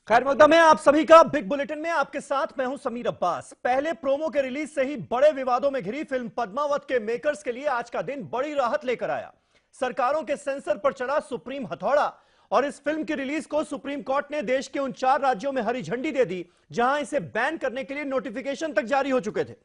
खैर मकदम है आप सभी का बिग बुलेटिन में। आपके साथ मैं हूं समीर अब्बास। पहले प्रोमो के रिलीज से ही बड़े विवादों में घिरी फिल्म पद्मावत के मेकर्स के लिए आज का दिन बड़ी राहत लेकर आया। सरकारों के सेंसर पर चढ़ा सुप्रीम हथौड़ा और इस फिल्म की रिलीज को सुप्रीम कोर्ट ने देश के उन 4 राज्यों में हरी झंडी दे दी जहां इसे बैन करने के लिए नोटिफिकेशन तक जारी हो चुके थे।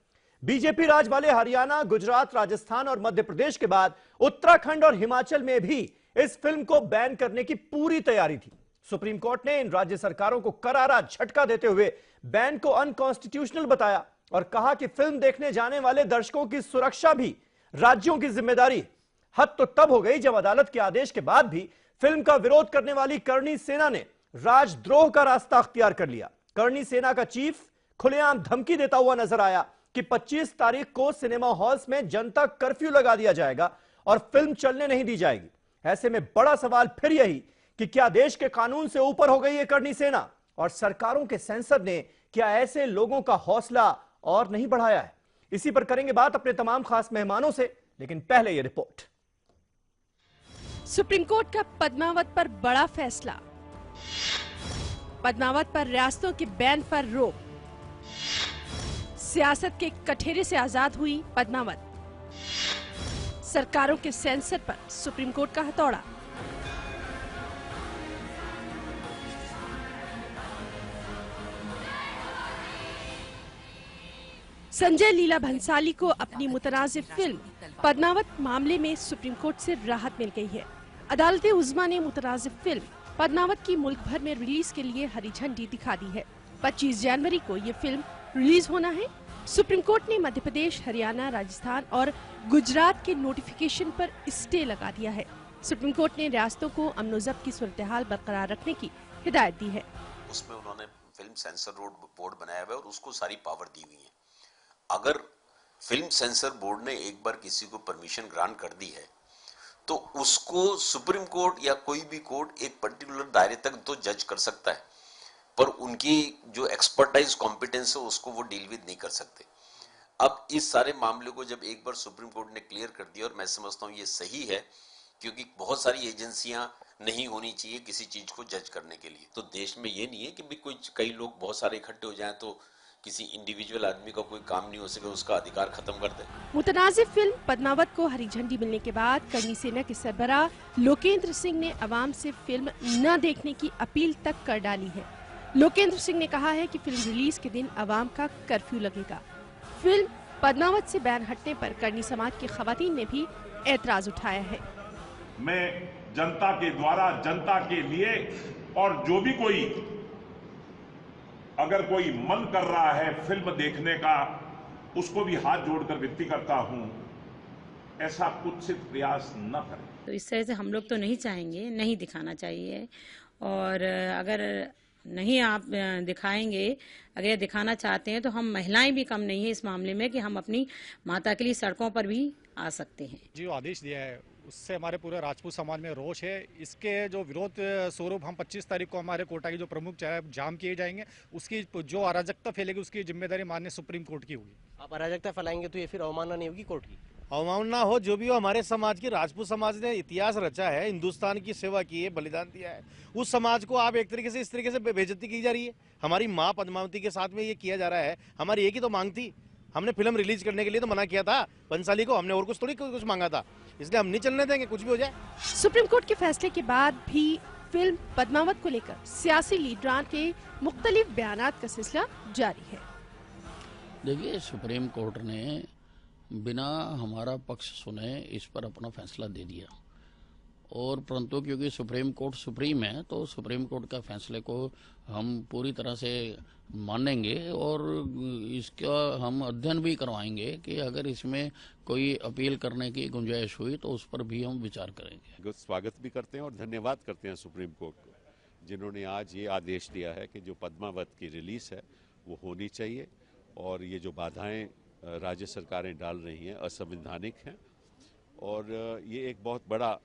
बीजेपी राज वाले हरियाणा, गुजरात, राजस्थान और मध्य प्रदेश के बाद उत्तराखंड और हिमाचल में भी इस फिल्म को बैन करने की पूरी तैयारी थी। सुप्रीम कोर्ट ने इन राज्य सरकारों को करारा झटका देते हुए बैन को अनकॉन्स्टिट्यूशनल बताया और कहा कि फिल्म देखने जाने वाले दर्शकों की सुरक्षा भी राज्यों की जिम्मेदारी। हद तो तब हो गई जब अदालत के आदेश के बाद भी फिल्म का विरोध करने वाली करणी सेना ने राजद्रोह का रास्ता अख्तियार कर लिया। करणी सेना का चीफ खुलेआम धमकी देता हुआ नजर आया कि 25 तारीख को सिनेमा हॉल्स में जनता कर्फ्यू लगा दिया जाएगा और फिल्म चलने नहीं दी जाएगी। ऐसे में बड़ा सवाल फिर यही कि क्या देश के कानून से ऊपर हो गई है करणी सेना और सरकारों के सेंसर ने क्या ऐसे लोगों का हौसला और नहीं बढ़ाया है? इसी पर करेंगे बात अपने तमाम खास मेहमानों से, लेकिन पहले यह रिपोर्ट। सुप्रीम कोर्ट का पद्मावत पर बड़ा फैसला। पद्मावत पर रियासतों के बैन पर रोक। सियासत के कठेरे से आजाद हुई पद्मावत। सरकारों के सेंसर पर सुप्रीम कोर्ट का हथौड़ा। संजय लीला भंसाली को अपनी मुतनाज़िब फिल्म पद्मावत मामले में सुप्रीम कोर्ट से राहत मिल गई है। अदालत उज़्मा ने मुतनाज़िब फिल्म पद्मावत की मुल्क भर में रिलीज के लिए हरी झंडी दिखा दी है। 25 जनवरी को ये फिल्म रिलीज होना है। सुप्रीम कोर्ट ने मध्य प्रदेश, हरियाणा, राजस्थान और गुजरात के नोटिफिकेशन पर स्टे लगा दिया है। सुप्रीम कोर्ट ने रियासतों को अमन ज़ब्त की सूरत हाल बरकरार रखने की हिदायत दी है। उसमें उन्होंने फिल्म सेंसर बोर्ड बनाया हुआ है और उसको सारी पावर दी हुई है। अगर फिल्म सेंसर बोर्ड ने एक बार किसी को परमिशन ग्रांट कर दी है तो उसको सुप्रीम कोर्ट या कोई भी कोर्ट एक पर्टिकुलर दायरे तक तो जज कर सकता है, पर उनकी जो एक्सपर्टाइज कॉम्पिटेंस है उसको वो डील विद नहीं कर सकते। अब इस सारे मामले को जब एक बार सुप्रीम कोर्ट ने क्लियर कर दिया, और मैं समझता हूँ ये सही है क्योंकि बहुत सारी एजेंसियां नहीं होनी चाहिए किसी चीज को जज करने के लिए। तो देश में ये नहीं है कि भी कई लोग बहुत सारे इकट्ठे हो जाएं तो किसी इंडिविजुअल आदमी का कोई काम नहीं हो सके, उसका अधिकार खत्म कर दे। मुतनाज़िब फिल्म पद्मावत को हरी झंडी मिलने के बाद करणी सेना के सरबराह लोकेंद्र सिंह ने अवाम से फिल्म न देखने की अपील तक कर डाली है। लोकेंद्र सिंह ने कहा है कि फिल्म रिलीज के दिन अवाम का कर्फ्यू लगेगा। फिल्म पद्मावत से बैन हटने पर करणी समाज की खवातीन ने भी एतराज उठाया है। मैं जनता के द्वारा, जनता के लिए, और जो भी कोई अगर कोई मन कर रहा है फिल्म देखने का, उसको भी हाथ जोड़कर विनती करता हूं, ऐसा कुत्सित प्रयास न करें। तो इस तरह से हम लोग तो नहीं चाहेंगे, नहीं दिखाना चाहिए। और अगर नहीं आप दिखाएंगे, अगर दिखाना चाहते हैं तो हम महिलाएं भी कम नहीं है इस मामले में कि हम अपनी माता के लिए सड़कों पर भी आ सकते हैं। जो आदेश दिया है उससे हमारे पूरे राजपूत समाज में रोष है। इसके जो विरोध स्वरूप हम 25 तारीख को हमारे कोटा की जो प्रमुख जाम किए जाएंगे, उसकी जो अराजकता फैलेगी उसकी जिम्मेदारी माननीय सुप्रीम कोर्ट की होगी। आप अराजकता फैलाएंगे तो ये फिर अवमानना नहीं होगी कोर्ट की? अवमानना हो जो भी हो, हमारे समाज की, राजपूत समाज ने इतिहास रचा है, हिंदुस्तान की सेवा की है, बलिदान दिया है। उस समाज को आप एक तरीके से इस तरीके से बेइज्जती की जा रही है। हमारी माँ पद्मावती के साथ में ये किया जा रहा है। हमारी एक ही तो मांग थी, हमने फिल्म रिलीज करने के लिए तो मना किया था बंसाली को, हमने और कुछ थोड़ी कुछ मांगा था, इसलिए हम नहीं चलने देंगे कुछ भी हो जाए। सुप्रीम कोर्ट के फैसले के बाद भी फिल्म पद्मावत को लेकर सियासी लीडरान के मुख्तलिफ बयानात का सिलसिला जारी है। देखिए, सुप्रीम कोर्ट ने बिना हमारा पक्ष सुने इस पर अपना फैसला दे दिया, और परंतु क्योंकि सुप्रीम कोर्ट सुप्रीम है तो सुप्रीम कोर्ट का फैसले को हम पूरी तरह से मानेंगे और इसका हम अध्ययन भी करवाएंगे कि अगर इसमें कोई अपील करने की गुंजाइश हुई तो उस पर भी हम विचार करेंगे। स्वागत भी करते हैं और धन्यवाद करते हैं सुप्रीम कोर्ट को, जिन्होंने आज ये आदेश दिया है कि जो पद्मावत की रिलीज है वो होनी चाहिए, और ये जो बाधाएं राज्य सरकारें डाल रही हैं असंवैधानिक हैं, और ये एक बहुत बड़ा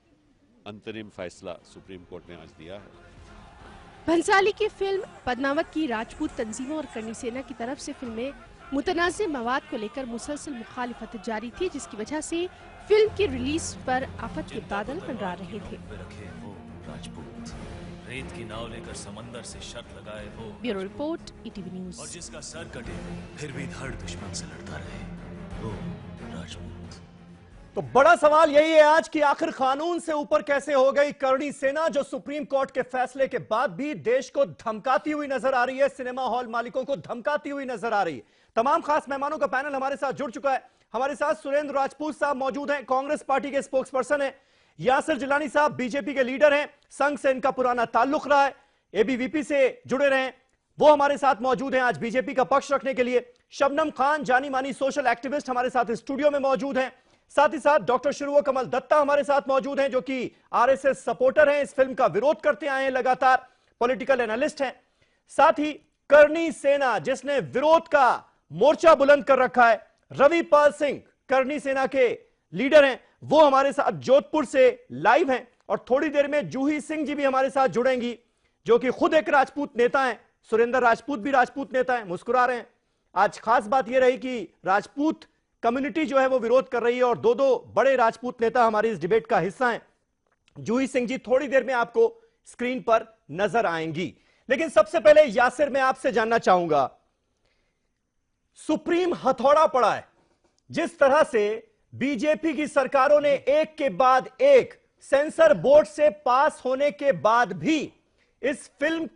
अंतरिम फैसला सुप्रीम कोर्ट ने आज दिया है। भंसाली की फिल्म पद्मावत की राजपूत तंजीमों और करणी सेना की तरफ से फिल्में मुतनाज़िब मवाद को लेकर मुसलसल मुखालिफत जारी थी, जिसकी वजह से फिल्म की रिलीज पर आफत के बादल मंडरा रहे थे। रेत की नाव लेकर समंदर से शर्त लगाए वो ब्यूरो रिपोर्ट, ईटीवी न्यूज। और जिसका सर कटे फिर भी धड़ दुश्मन से लड़ता रहे, वो राजपूत। तो बड़ा सवाल यही है आज कि आखिर कानून से ऊपर कैसे हो गई करणी सेना, जो सुप्रीम कोर्ट के फैसले के बाद भी देश को धमकाती हुई नजर आ रही है, सिनेमा हॉल मालिकों को धमकाती हुई नजर आ रही है। तमाम खास मेहमानों का पैनल हमारे साथ जुड़ चुका है। हमारे साथ सुरेंद्र राजपूत साहब मौजूद हैं, कांग्रेस पार्टी के स्पोक्स पर्सन हैं। यासिर जिलानी साहब बीजेपी के लीडर हैं, संघ से इनका पुराना ताल्लुक रहा है, एबीवीपी से जुड़े रहे, वो हमारे साथ मौजूद हैं आज बीजेपी का पक्ष रखने के लिए। शबनम खान, जानी मानी सोशल एक्टिविस्ट, हमारे साथ स्टूडियो में मौजूद हैं। साथ ही साथ डॉक्टर शिरुओ कमल दत्ता हमारे साथ मौजूद हैं, जो कि आरएसएस सपोर्टर हैं, इस फिल्म का विरोध करते आए हैं लगातार, पॉलिटिकल एनालिस्ट हैं। साथ ही करणी सेना, जिसने विरोध का मोर्चा बुलंद कर रखा है, रविपाल सिंह करणी सेना के लीडर हैं, वो हमारे साथ जोधपुर से लाइव हैं। और थोड़ी देर में जूही सिंह जी भी हमारे साथ जुड़ेंगी, जो कि खुद एक राजपूत नेता हैं। सुरेंद्र राजपूत भी राजपूत नेता हैं, मुस्कुरा रहे हैं। आज खास बात यह रही कि राजपूत कम्युनिटी जो है वो विरोध कर रही है और दो बड़े राजपूत नेता हमारी इस डिबेट का हिस्सा हैं। जूही सिंह जी थोड़ी देर में आपको स्क्रीन पर नजर आएंगी, लेकिन सबसे पहले यासिर, मैं आपसे जानना चाहूंगा, सुप्रीम हथौड़ा पड़ा है, जिस तरह से बीजेपी की सरकारों ने एक के बाद एक सेंसर बोर्ड से पास होने के बाद भी इस फिल्म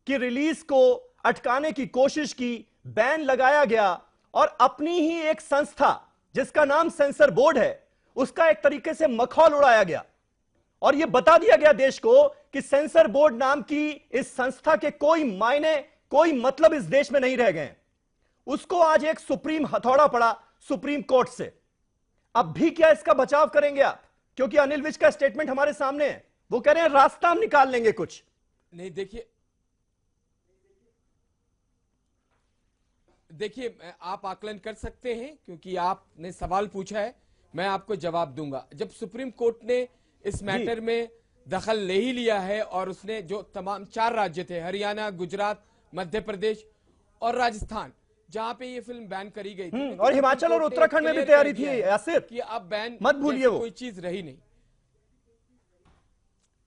की रिलीज को अटकाने की कोशिश की, बैन लगाया गया और अपनी ही एक संस्था जिसका नाम सेंसर बोर्ड है, उसका एक तरीके से मखौल उड़ाया गया और यह बता दिया गया देश को कि सेंसर बोर्ड नाम की इस संस्था के कोई मायने, कोई मतलब इस देश में नहीं रह गए। उसको आज एक सुप्रीम हथौड़ा पड़ा सुप्रीम कोर्ट से। अब भी क्या इसका बचाव करेंगे आप? क्योंकि अनिल विज का स्टेटमेंट हमारे सामने है, वो कह रहे हैं रास्ता हम निकाल लेंगे कुछ। नहीं, देखिए आप आकलन कर सकते हैं, क्योंकि आपने सवाल पूछा है, मैं आपको जवाब दूंगा। जब सुप्रीम कोर्ट ने इस मैटर में दखल ले ही लिया है और उसने जो तमाम 4 राज्य थे, हरियाणा, गुजरात, मध्य प्रदेश और राजस्थान, जहां पे ये फिल्म बैन करी गई थी, और हिमाचल और उत्तराखंड में भी तैयारी थी यासिर, कि अब बैन मत भूलिए, वो कोई चीज रही नहीं।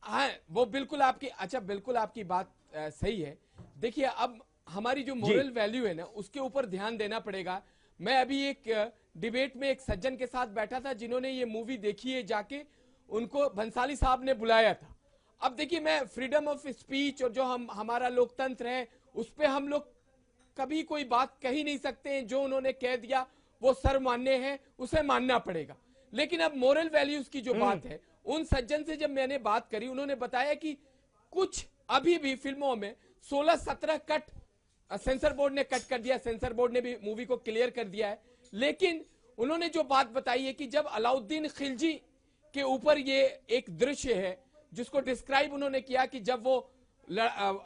हाँ, वो बिल्कुल आपकी बात सही है। देखिए, अब हमारी जो मोरल वैल्यू है ना, उसके ऊपर ध्यान देना पड़ेगा। मैं अभी एक डिबेट में एक सज्जन के साथ बैठा था, जिन्होंने ये मूवी देखी है, जाके उनको भंसाली साहब ने बुलाया था। अब देखिए, मैं फ्रीडम ऑफ स्पीच और जो हमारा लोकतंत्र है, उस पर हम लोग कभी कोई बात कह ही नहीं सकते हैं। जो उन्होंने कह दिया वो सर्वमान्य है, उसे मानना पड़ेगा। लेकिन अब मोरल वैल्यूज की जो बात है, उन सज्जन से जब मैंने बात करी, उन्होंने बताया कि कुछ अभी भी फिल्मों में 16-17 कट सेंसर बोर्ड ने कट कर दिया, सेंसर बोर्ड ने भी मूवी को क्लियर कर दिया है। लेकिन उन्होंने जो बात बताई है कि जब अलाउद्दीन खिलजी के ऊपर ये एक दृश्य है, जिसको डिस्क्राइब उन्होंने किया कि जब वो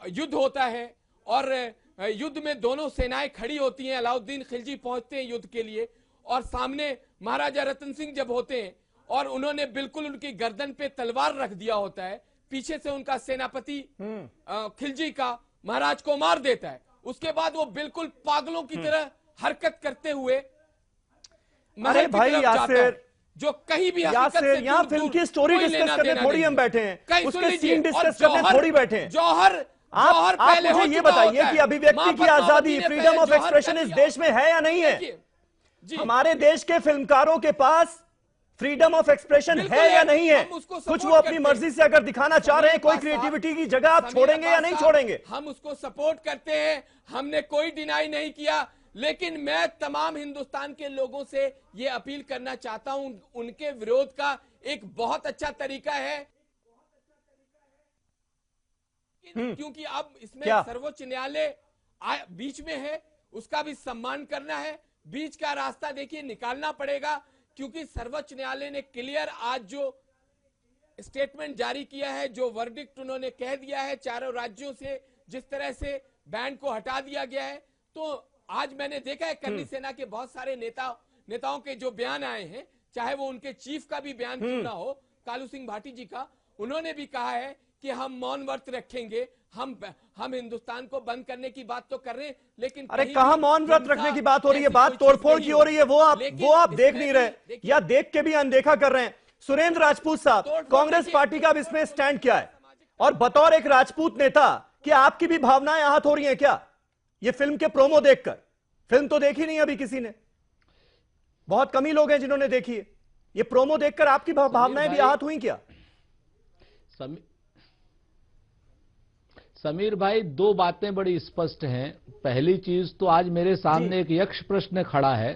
युद्ध होता है और युद्ध में दोनों सेनाएं खड़ी होती हैं, अलाउद्दीन खिलजी पहुंचते हैं युद्ध के लिए और सामने महाराजा रतन सिंह जब होते हैं और उन्होंने बिल्कुल उनकी गर्दन पे तलवार रख दिया होता है, पीछे से उनका सेनापति खिलजी का महाराज को मार देता है। उसके बाद वो बिल्कुल पागलों की तरह हरकत करते हुए अरे भाई यासिर, जो कहीं भी यासिर, यहाँ फिल्म की स्टोरी डिस्कस करने थोड़ी हम बैठे हैं, उसके सीन डिस्कस करने थोड़ी बैठे हैं। जौहर आप मुझे ये बताइए कि अभिव्यक्ति की आजादी, फ्रीडम ऑफ एक्सप्रेशन इस देश में है या नहीं है? हमारे देश के फिल्मकारों के पास फ्रीडम ऑफ एक्सप्रेशन है या नहीं है? कुछ वो अपनी मर्जी से अगर दिखाना चाह रहे हैं, कोई क्रिएटिविटी की जगह आप छोड़ेंगे या नहीं छोड़ेंगे? हम उसको सपोर्ट करते हैं, हमने कोई डिनाई नहीं किया। लेकिन मैं तमाम हिंदुस्तान के लोगों से ये अपील करना चाहता हूं, उनके विरोध का एक बहुत अच्छा तरीका है, क्योंकि अब इसमें सर्वोच्च न्यायालय बीच में है, उसका भी सम्मान करना है। बीच का रास्ता देखिए निकालना पड़ेगा, क्योंकि सर्वोच्च न्यायालय ने क्लियर आज जो स्टेटमेंट जारी किया है, जो वर्डिक्ट उन्होंने कह दिया है, 4 राज्यों से जिस तरह से बैन को हटा दिया गया है, तो आज मैंने देखा है करणी सेना के बहुत सारे नेताओं के जो बयान आए हैं, चाहे वो उनके चीफ का भी बयान क्यों ना हो, कालू सिंह भाटी जी का, उन्होंने भी कहा है कि हम मौन व्रत रखेंगे, हम हिंदुस्तान को बंद करने की बात तो कर रहे हैं, लेकिन अरे कहां मौन व्रत रखने की बात हो रही है? बात तोड़फोड़ की हो रही है, वो आप देख नहीं रहे या देख के भी अनदेखा कर रहे हैं। सुरेंद्र राजपूत साहब, कांग्रेस पार्टी का अब इसमें स्टैंड क्या है और बतौर एक राजपूत नेता, क्या आपकी भी भावनाएं आहत हो रही हैं क्या ये फिल्म के प्रोमो देखकर? फिल्म तो देखी नहीं अभी किसी ने, बहुत कम ही लोग हैं जिन्होंने देखी है। ये प्रोमो देखकर आपकी भावनाएं भी आहत हुई क्या? समीर भाई, दो बातें बड़ी स्पष्ट हैं। पहली चीज तो आज मेरे सामने एक यक्ष प्रश्न खड़ा है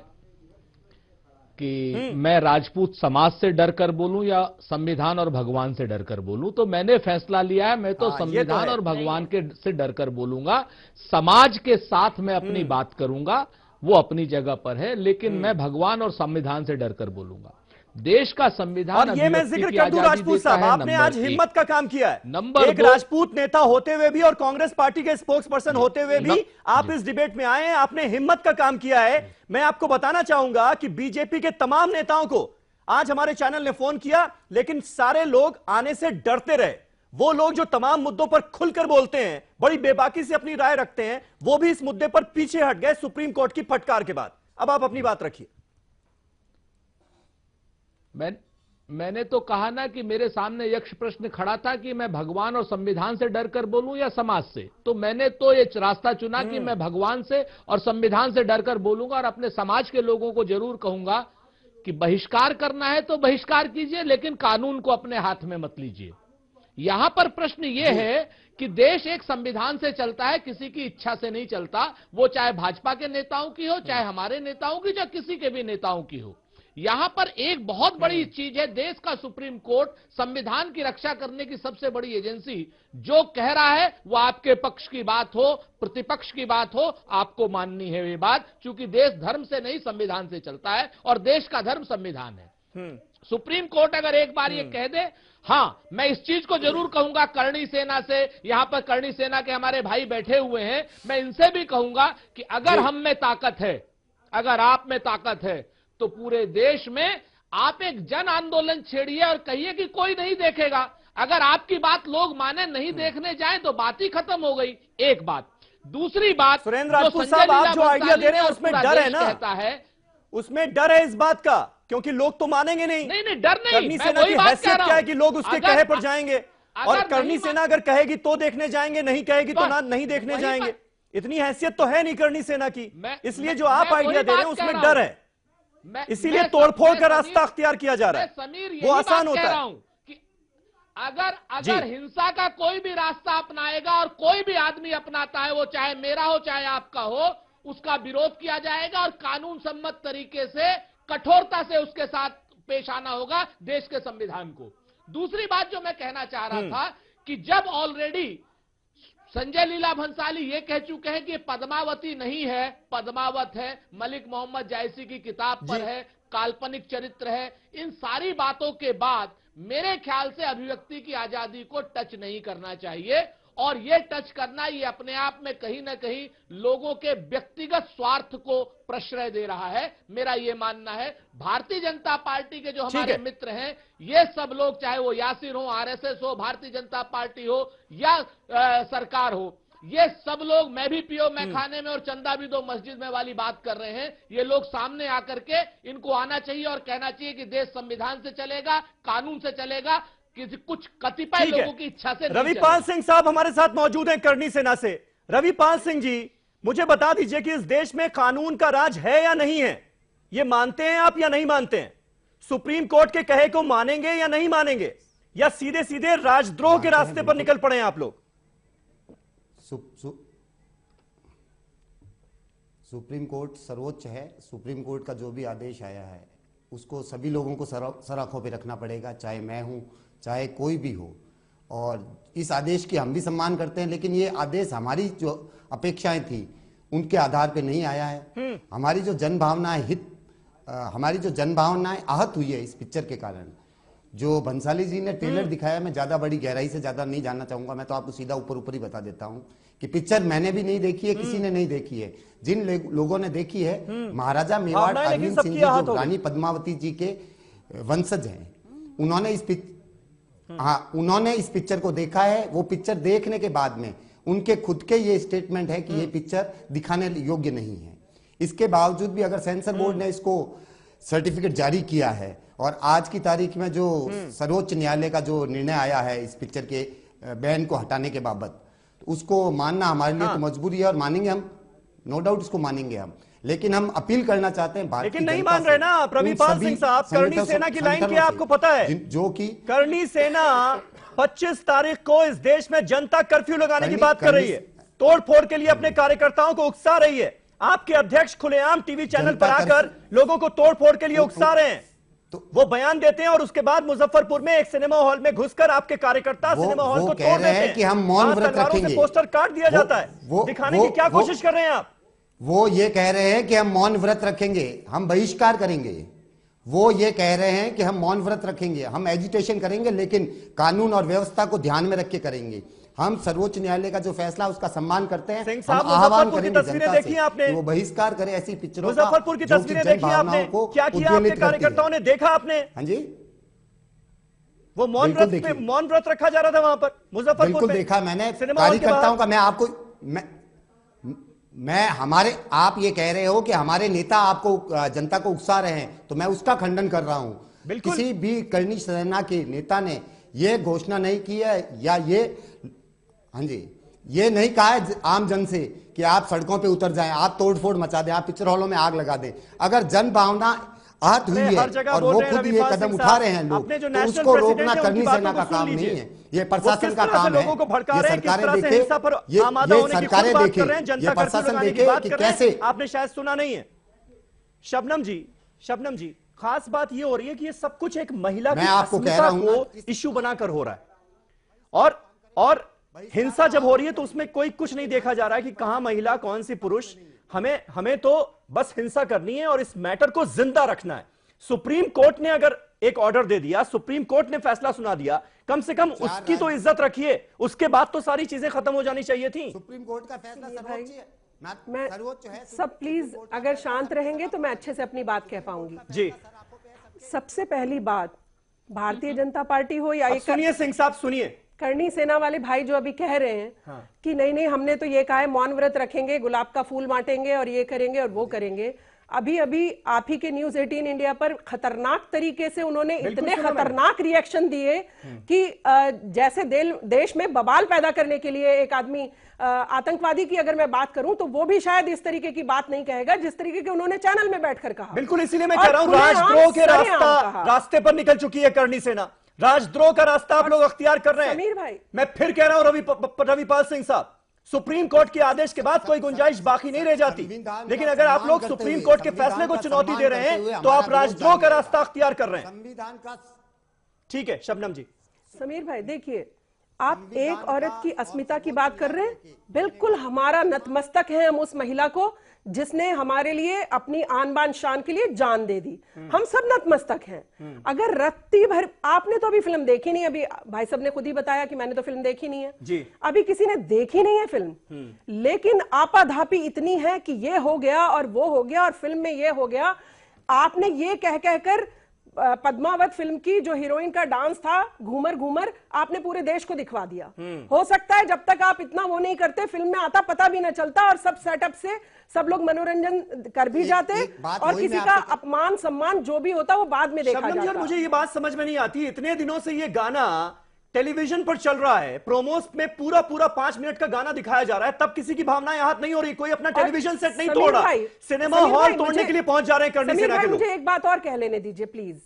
कि मैं राजपूत समाज से डर कर बोलूं या संविधान और भगवान से डर कर बोलूं। तो मैंने फैसला लिया है, मैं तो संविधान और भगवान के से डर कर बोलूंगा। समाज के साथ मैं अपनी बात करूंगा, वो अपनी जगह पर है, लेकिन मैं भगवान और संविधान से डर कर बोलूंगा। देश का संविधान, और ये मैं जिक्र कर दूं राजपूत साहब, आपने आज हिम्मत का काम किया है। एक राजपूत नेता होते हुए भी और कांग्रेस पार्टी के स्पोक्स पर्सन होते हुए भी आप इस डिबेट में आए हैं, आपने हिम्मत का काम किया है। मैं आपको बताना चाहूंगा कि बीजेपी के तमाम नेताओं को आज हमारे चैनल ने फोन किया, लेकिन सारे लोग आने से डरते रहे। वो लोग जो तमाम मुद्दों पर खुलकर बोलते हैं, बड़ी बेबाकी से अपनी राय रखते हैं, वो भी इस मुद्दे पर पीछे हट गए सुप्रीम कोर्ट की फटकार के बाद। अब आप अपनी बात रखिए। मैंने तो कहा ना कि मेरे सामने यक्ष प्रश्न खड़ा था कि मैं भगवान और संविधान से डर कर बोलूं या समाज से। तो मैंने तो ये रास्ता चुना कि मैं भगवान से और संविधान से डर कर बोलूंगा, और अपने समाज के लोगों को जरूर कहूंगा कि बहिष्कार करना है तो बहिष्कार कीजिए, लेकिन कानून को अपने हाथ में मत लीजिए। यहां पर प्रश्न यह है कि देश एक संविधान से चलता है, किसी की इच्छा से नहीं चलता। वो चाहे भाजपा के नेताओं की हो, चाहे हमारे नेताओं की, चाहे किसी के भी नेताओं की हो। यहां पर एक बहुत बड़ी चीज है, देश का सुप्रीम कोर्ट, संविधान की रक्षा करने की सबसे बड़ी एजेंसी, जो कह रहा है वो आपके पक्ष की बात हो, प्रतिपक्ष की बात हो, आपको माननी है ये बात, क्योंकि देश धर्म से नहीं संविधान से चलता है, और देश का धर्म संविधान है। सुप्रीम कोर्ट अगर एक बार ये कह दे, हाँ, मैं इस चीज को जरूर कहूंगा करणी सेना से, यहां पर करणी सेना के हमारे भाई बैठे हुए हैं, मैं इनसे भी कहूंगा कि अगर हम में ताकत है, अगर आप में ताकत है, तो पूरे देश में आप एक जन आंदोलन छेड़िए और कहिए कि कोई नहीं देखेगा। अगर आपकी बात लोग माने, नहीं देखने जाएं, तो बात ही खत्म हो गई। एक बात। दूसरी बात, सुरेंद्र राजपूत साहब, आप जो आइडिया दे रहे हैं उसमें डर है ना? कहता है, उसमें डर है इस बात का, क्योंकि लोग तो मानेंगे नहीं। नहीं, डर नहीं। करनी सेना की हैसियत क्या है कि लोग उसके कहे पर जाएंगे, और करनी सेना अगर कहेगी तो देखने जाएंगे, नहीं कहेगी तो ना नहीं देखने जाएंगे। इतनी हैसियत तो है नहीं करनी सेना की, इसलिए जो आप आइडिया दे रहे हैं उसमें डर है, इसीलिए तोड़फोड़ का रास्ता अख्तियार किया जा रहा है। वो आसान होता है कि अगर हिंसा का कोई भी रास्ता अपनाएगा, और कोई भी आदमी अपनाता है, वो चाहे मेरा हो चाहे आपका हो, उसका विरोध किया जाएगा, और कानून सम्मत तरीके से कठोरता से उसके साथ पेश आना होगा देश के संविधान को। दूसरी बात जो मैं कहना चाह रहा था कि जब ऑलरेडी संजय लीला भंसाली ये कह चुके हैं कि पद्मावती नहीं है, पद्मावत है, मलिक मोहम्मद जायसी की किताब पर है, काल्पनिक चरित्र है, इन सारी बातों के बाद मेरे ख्याल से अभिव्यक्ति की आजादी को टच नहीं करना चाहिए, और ये टच करना ये अपने आप में कहीं ना कहीं लोगों के व्यक्तिगत स्वार्थ को प्रश्रय दे रहा है, मेरा ये मानना है। भारतीय जनता पार्टी के जो हमारे मित्र हैं, ये सब लोग, चाहे वो यासिर हो, आरएसएस हो, भारतीय जनता पार्टी हो या सरकार हो, ये सब लोग, मैं भी पियो मैं खाने में और चंदा भी दो मस्जिद में वाली बात कर रहे हैं। ये लोग सामने आकर के इनको आना चाहिए और कहना चाहिए कि देश संविधान से चलेगा, कानून से चलेगा, कुछ कतिपय लोगों की इच्छा से। रविपाल सिंह साहब हमारे साथ मौजूद हैं करणी सेना से। रविपाल सिंह जी, मुझे बता दीजिए कि इस देश में कानून का राज है या नहीं है? ये मानते हैं आप या नहीं मानते हैं? सुप्रीम कोर्ट के कहे को मानेंगे या नहीं मानेंगे, या सीधे सीधे राजद्रोह के रास्ते पर निकल पड़े हैं आप लोग? सुप्रीम कोर्ट सर्वोच्च है। सुप्रीम कोर्ट का जो भी आदेश आया है उसको सभी लोगों को सर आंखों पे रखना पड़ेगा, चाहे मैं हूं चाहे कोई भी हो। और इस आदेश की हम भी सम्मान करते हैं, लेकिन ये आदेश हमारी जो अपेक्षाएं थी उनके आधार पे नहीं आया है। हमारी जो जनभावनाएं हमारी जो जनभावनाएं आहत हुई है इस पिक्चर के कारण। जो भंसाली जी ने ट्रेलर दिखाया, मैं ज्यादा बड़ी गहराई से ज्यादा नहीं जानना चाहूंगा, मैं तो आपको सीधा ऊपर ही बता देता हूं कि पिक्चर मैंने भी नहीं देखी है, किसी ने नहीं देखी है। जिन लोगों ने देखी है, महाराजा मेवाड़ अरविंद सिंह जी जो रानी पद्मावती जी के वंशज हैं, उन्होंने इस पिक्चर को देखा है। वो पिक्चर देखने के बाद में उनके खुद के ये स्टेटमेंट है कि ये पिक्चर दिखाने योग्य नहीं है। इसके बावजूद भी अगर सेंसर बोर्ड ने इसको सर्टिफिकेट जारी किया है, और आज की तारीख में जो सर्वोच्च न्यायालय का जो निर्णय आया है इस पिक्चर के बैन को हटाने के बाबत, तो उसको मानना हमारे लिए तो मजबूरी है और मानेंगे हम, नो डाउट इसको मानेंगे हम। लेकिन हम अपील करना चाहते हैं लेकिन नहीं मान रहे ना रविपाल सिंह साहब। करनी सेना की लाइन क्या आपको पता है? जो कि करनी सेना 25 तारीख को इस देश में जनता कर्फ्यू लगाने की बात कर रही है, तोड़फोड़ के लिए अपने कार्यकर्ताओं को उकसा रही है। आपके अध्यक्ष खुलेआम टीवी चैनल पर आकर लोगों को तोड़फोड़ के लिए उकसा रहे हैं, वो बयान देते हैं और उसके बाद मुजफ्फरपुर में एक सिनेमा हॉल में घुसकर आपके कार्यकर्ता सिनेमा हॉल को तोड़ देते हैं कि हम मौन व्रत रखेंगे, पोस्टर काट दिया जाता है। दिखाने की क्या कोशिश कर रहे हैं आप? वो ये कह रहे हैं कि हम मौन व्रत रखेंगे, हम बहिष्कार करेंगे। वो ये कह रहे हैं कि हम मौन व्रत रखेंगे, हम एजिटेशन करेंगे, लेकिन कानून और व्यवस्था को ध्यान में रख के करेंगे। हम सर्वोच्च न्यायालय का जो फैसला उसका सम्मान करते हैं। हम आह्वान करेंगे जनता से कि वो बहिष्कार करे ऐसी पिक्चरों का। मुजफ्फरपुर की तस्वीरें देखी आपने, क्या किया आपके कार्यकर्ताओं ने? देखा आपने? हाँ जी, वो मौन व्रत रखा जा रहा था वहां पर मुजफ्फरपुर में। बिल्कुल देखा मैंने कार्यकर्ताओं का। मैं आपको मैं हमारे, आप ये कह रहे हो कि हमारे नेता आपको जनता को उकसा रहे हैं, तो मैं उसका खंडन कर रहा हूं। किसी भी करनी सेना के नेता ने ये घोषणा नहीं की है या ये, हाँ जी, ये नहीं कहा है आम जन से कि आप सड़कों पे उतर जाएं, आप तोड़फोड़ मचा दें, आप पिक्चर हॉलों में आग लगा दें। अगर जन भावना आहत हुई है और वो खुद ये कदम उठा रहे हैं लोग, तो उसको रोकना करनी सेना का काम नहीं है, ये प्रशासन का काम है। ये सरकारें देखे, ये सरकारें देखे, ये प्रशासन देखे कि कैसे। आपने शायद सुना नहीं है शबनम जी, खास बात ये हो रही है कि ये सब कुछ एक महिला की अस्मिता को इश्यू बनाकर हो रहा है, और हिंसा जब हो रही है तो उसमें कोई कुछ नहीं देखा जा रहा है कि कहां महिला कौन सी पुरुष। हमें तो बस हिंसा करनी है और इस मैटर को जिंदा रखना है। सुप्रीम कोर्ट ने अगर एक ऑर्डर दे दिया, सुप्रीम कोर्ट ने फैसला सुना दिया, कम से कम उसकी तो इज्जत रखिए। उसके बाद तो सारी चीजें खत्म हो जानी चाहिए थी। सुप्रीम कोर्ट का फैसला सर्वोच्च है, सर्वोच्च है। सब प्लीज अगर शांत रहेंगे तो मैं अच्छे से अपनी बात कह पाऊंगी जी। सबसे पहली बात, भारतीय जनता पार्टी हो या सुनिए सिंह साहब, सुनिए, करनी सेना वाले भाई जो अभी कह रहे हैं कि नहीं हमने तो ये कहा है मौन व्रत रखेंगे, गुलाब का फूल बांटेंगे और ये करेंगे और वो करेंगे। अभी आप ही के न्यूज 18 इंडिया पर खतरनाक तरीके से उन्होंने इतने खतरनाक रिएक्शन दिए कि जैसे देश में बवाल पैदा करने के लिए एक आदमी, आतंकवादी की अगर मैं बात करूं तो वो भी शायद इस तरीके की बात नहीं कहेगा जिस तरीके के उन्होंने चैनल में बैठकर कहा। बिल्कुल, इसीलिए मैं कह रहा हूं राजद्रोह के रास्ते पर निकल चुकी है करनी सेना। राजद्रोह का रास्ता आप लोग अख्तियार कर रहे हैं। समीर भाई, मैं फिर कह रहा हूं रविपाल सिंह साहब, सुप्रीम कोर्ट के आदेश के बाद कोई गुंजाइश बाकी नहीं रह जाती। लेकिन अगर आप लोग सुप्रीम कोर्ट के फैसले को चुनौती दे रहे हैं तो आप राजद्रोह का रास्ता अख्तियार कर रहे हैं। संविधान का ठीक है शबनम जी। समीर भाई देखिए, आप एक औरत की अस्मिता की बात कर रहे हैं, बिल्कुल हमारा नतमस्तक है हम उस महिला को जिसने हमारे लिए अपनी आन बान शान के लिए जान दे दी। हम सब नतमस्तक हैं। अगर रत्ती भर, आपने तो अभी फिल्म देखी नहीं, अभी भाई साहब ने खुद ही बताया कि मैंने तो फिल्म देखी नहीं है जी। अभी किसी ने देखी नहीं है फिल्म, लेकिन आपाधापी इतनी है कि ये हो गया और वो हो गया और फिल्म में ये हो गया। आपने ये कह कहकर पद्मावत फिल्म की जो हीरोइन का डांस था घूमर घूमर, आपने पूरे देश को दिखवा दिया। हो सकता है जब तक आप इतना वो नहीं करते, फिल्म में आता पता भी ना चलता और सब सेटअप से सब लोग मनोरंजन कर भी जाते और किसी का अपमान सम्मान जो भी होता वो बाद में देखा जाता। मुझे ये बात समझ में नहीं आती, इतने दिनों से ये गाना टेलीविजन पर चल रहा है, प्रोमोस में पूरा 5 मिनट का गाना दिखाया जा रहा है, तब किसी की भावनाएं आहत नहीं हो रही, कोई अपना टेलीविजन सेट नहीं तोड़ रहा, सिनेमा हॉल तोड़ने के लिए पहुंच जा रहे हैं करनी सेना के लोग। मुझे एक बात और कह लेने दीजिए प्लीज,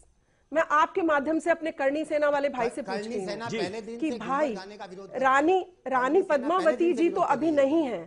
मैं आपके माध्यम से अपने करनी सेना वाले भाई से पूछती हूँ कि भाई रानी पद्मावती जी तो अभी नहीं है,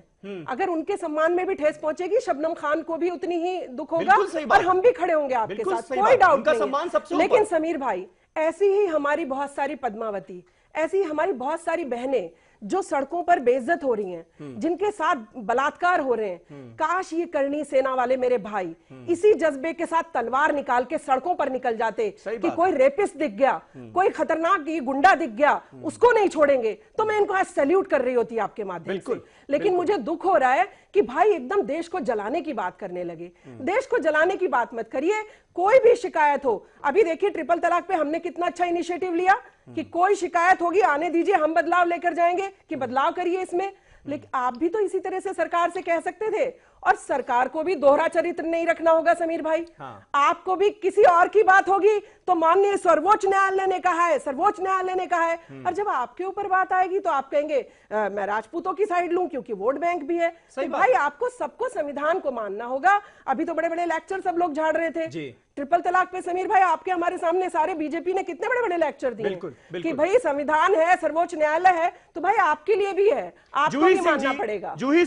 अगर उनके सम्मान में भी ठेस पहुंचेगी शबनम खान को भी उतनी ही दुख होगा और हम भी खड़े होंगे आपके साथ, कोई डाउट नहीं। लेकिन समीर भाई, ऐसी ही हमारी बहुत सारी पद्मावती, ऐसी ही हमारी बहुत सारी बहनें जो सड़कों पर बेइज्जत हो रही हैं, जिनके साथ बलात्कार हो रहे हैं, काश ये करनी सेना वाले मेरे भाई इसी जज्बे के साथ तलवार निकाल के सड़कों पर निकल जाते कि कोई रेपिस्ट दिख गया, कोई खतरनाक गुंडा दिख गया, उसको नहीं छोड़ेंगे, तो मैं इनको आज सैल्यूट कर रही होती आपके माध्यम से। लेकिन मुझे दुख हो रहा है कि भाई एकदम देश को जलाने की बात करने लगे। देश को जलाने की बात मत करिए, कोई भी शिकायत हो, अभी देखिए ट्रिपल तलाक पे हमने कितना अच्छा इनिशिएटिव लिया कि कोई शिकायत होगी आने दीजिए, हम बदलाव लेकर जाएंगे कि बदलाव करिए इसमें। लेकिन आप भी तो इसी तरह से सरकार से कह सकते थे और सरकार को भी दोहरा चरित्र नहीं रखना होगा समीर भाई। हाँ। आपको भी किसी और की बात होगी तो माननीय सर्वोच्च न्यायालय ने कहा है, सर्वोच्च न्यायालय ने कहा है, और जब आपके ऊपर बात आएगी तो आप कहेंगे मैं राजपूतों की साइड लूं क्योंकि वोट बैंक भी है। तो भाई आपको सबको संविधान को मानना होगा। अभी तो बड़े बड़े लेक्चर सब लोग झाड़ रहे थे ट्रिपल तलाक पे। समीर भाई आपके हमारे सामने सारे बीजेपी ने कितने बड़े बड़े लेक्चर दिए कि भाई संविधान है, सर्वोच्च न्यायालय है, तो भाई आपके लिए भी है, आपको भी मानना पड़ेगा। जूही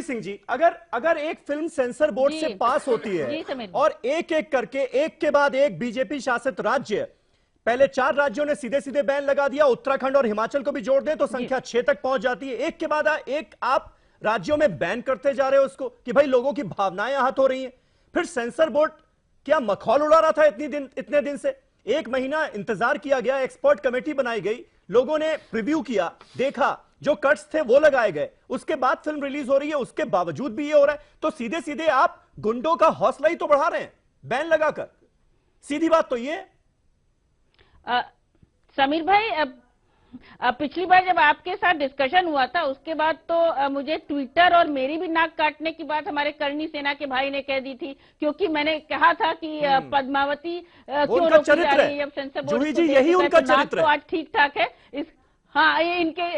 सिंह जी, अगर एक फिल्म सेंसर बोर्ड से पास होती है और एक एक करके एक के बाद एक बीजेपी शासित राज्य, पहले 4 राज्यों ने सीधे सीधे बैन लगा दिया, उत्तराखंड और हिमाचल को भी जोड़ दें तो संख्या 6 तक पहुंच जाती है। एक के बाद एक आप राज्यों में बैन करते जा रहे हो उसको कि भाई लोगों की भावनाएं आहत हो रही हैं। फिर सेंसर बोर्ड क्या मखौल उड़ा रहा था इतने दिन से? 1 महीना इंतजार किया गया, एक्सपर्ट कमेटी बनाई गई, लोगों ने प्रीव्यू किया, देखा, जो कट्स थे वो लगाए गए, उसके बाद फिल्म रिलीज हो रही है, उसके बावजूद भी ये हो रहा है। तो सीधे सीधे आप गुंडों का हौसला ही तो बढ़ा रहे हैं बैन लगाकर। सीधी बात तो ये समीर भाई, पिछली बार जब आपके साथ डिस्कशन हुआ था उसके बाद तो मुझे ट्विटर और मेरी भी नाक काटने की बात हमारे करणी सेना के भाई ने कह दी थी, क्योंकि मैंने कहा था कि पद्मावती क्यों रोकी जा रही है। जब सेंसर बोर्ड यही उनका चरित्र है, आज ठीक ठाक है। हाँ, ये इनके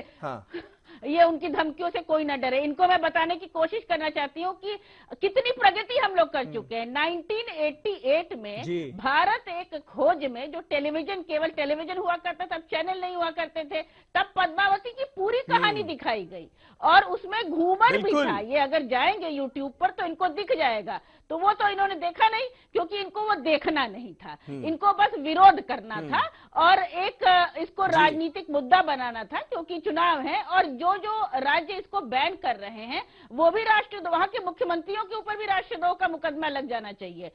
ये उनकी धमकियों से कोई ना डरे। इनको मैं बताने की कोशिश करना चाहती हूँ कि कितनी प्रगति हम लोग कर चुके हैं। 1988 में भारत एक खोज में, जो टेलीविजन, केवल टेलीविजन हुआ करता था, तब चैनल नहीं हुआ करते थे, तब पद्मावती की पूरी कहानी दिखाई गई और उसमें घूमर भी था। ये अगर जाएंगे यूट्यूब पर तो इनको दिख जाएगा। तो वो तो इन्होंने देखा नहीं क्योंकि इनको वो देखना नहीं था, इनको बस विरोध करना था और एक इसको राजनीतिक मुद्दा बनाना था, क्योंकि चुनाव है और जो राज्य इसको बैन कर रहे हैं वो भी राष्ट्रद्रोह, वहां के मुख्यमंत्रियों के ऊपर भी राष्ट्रद्रोह का मुकदमा लग जाना चाहिए।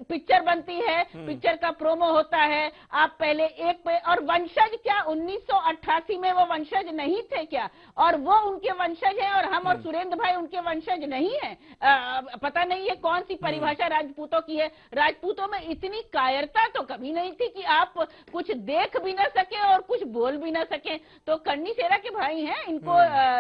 पिक्चर बनती है, पिक्चर का प्रोमो होता है, आप पहले एक पे, और वंशज क्या 1988 में वो वंशज नहीं थे क्या? और वो उनके वंशज हैं और हम और सुरेंद्र भाई उनके वंशज नहीं है? पता नहीं है कौन सी परिभाषा राजपूतों की है। राजपूतों में इतनी कायरता तो कभी नहीं थी कि आप कुछ देख भी ना सके और कुछ बोल भी ना सके। तो करणी सेना के भाई हैं, इनको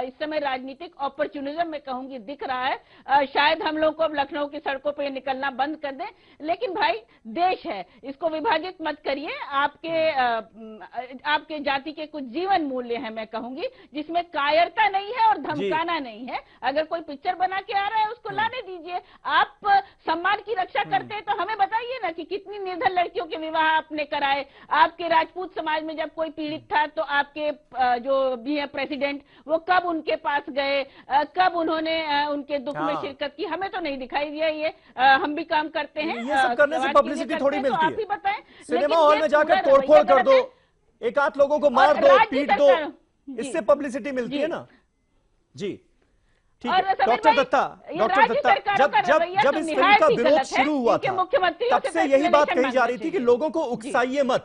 इस समय राजनीतिक अपॉर्चुनिज्म में कहूंगी दिख रहा है। शायद हम लोग को अब लखनऊ की सड़कों पे निकलना बंद कर दें, लेकिन भाई देश है, इसको विभाजित मत करिए। आपके जाति के कुछ जीवन मूल्य हैं, मैं कहूंगी, जिसमें कायरता नहीं है और धमकाना नहीं है। अगर कोई पिक्चर बना के आ रहा है उसको लाने दीजिए। आप सम्मान की रक्षा करते हैं तो हमें बताइए ना कि कितनी निर्धन लड़कियों के विवाह आपने कराए। आपके राजपूत समाज में जब कोई पीड़ित था तो आपके जो भी है प्रेसिडेंट, वो कब उनके पास गए, कब उन्होंने उनके दुख में शिरकत की? हमें तो नहीं दिखाई दिया। ये हम भी काम करते हैं, ये सब करने से पब्लिसिटी थोड़ी मिलती है। आप ही बताएं, सिनेमा हॉल में जाकर तोड़फोड़ कर दो, एक आध लोगों को मार दो, पीट दो, इससे पब्लिसिटी मिलती है ना जी। ठीक है डॉक्टर दत्ता, जब इस फिल्म का विरोध शुरू हुआ था तब से यही बात कही जा रही थी कि लोगों को उकसाइए मत,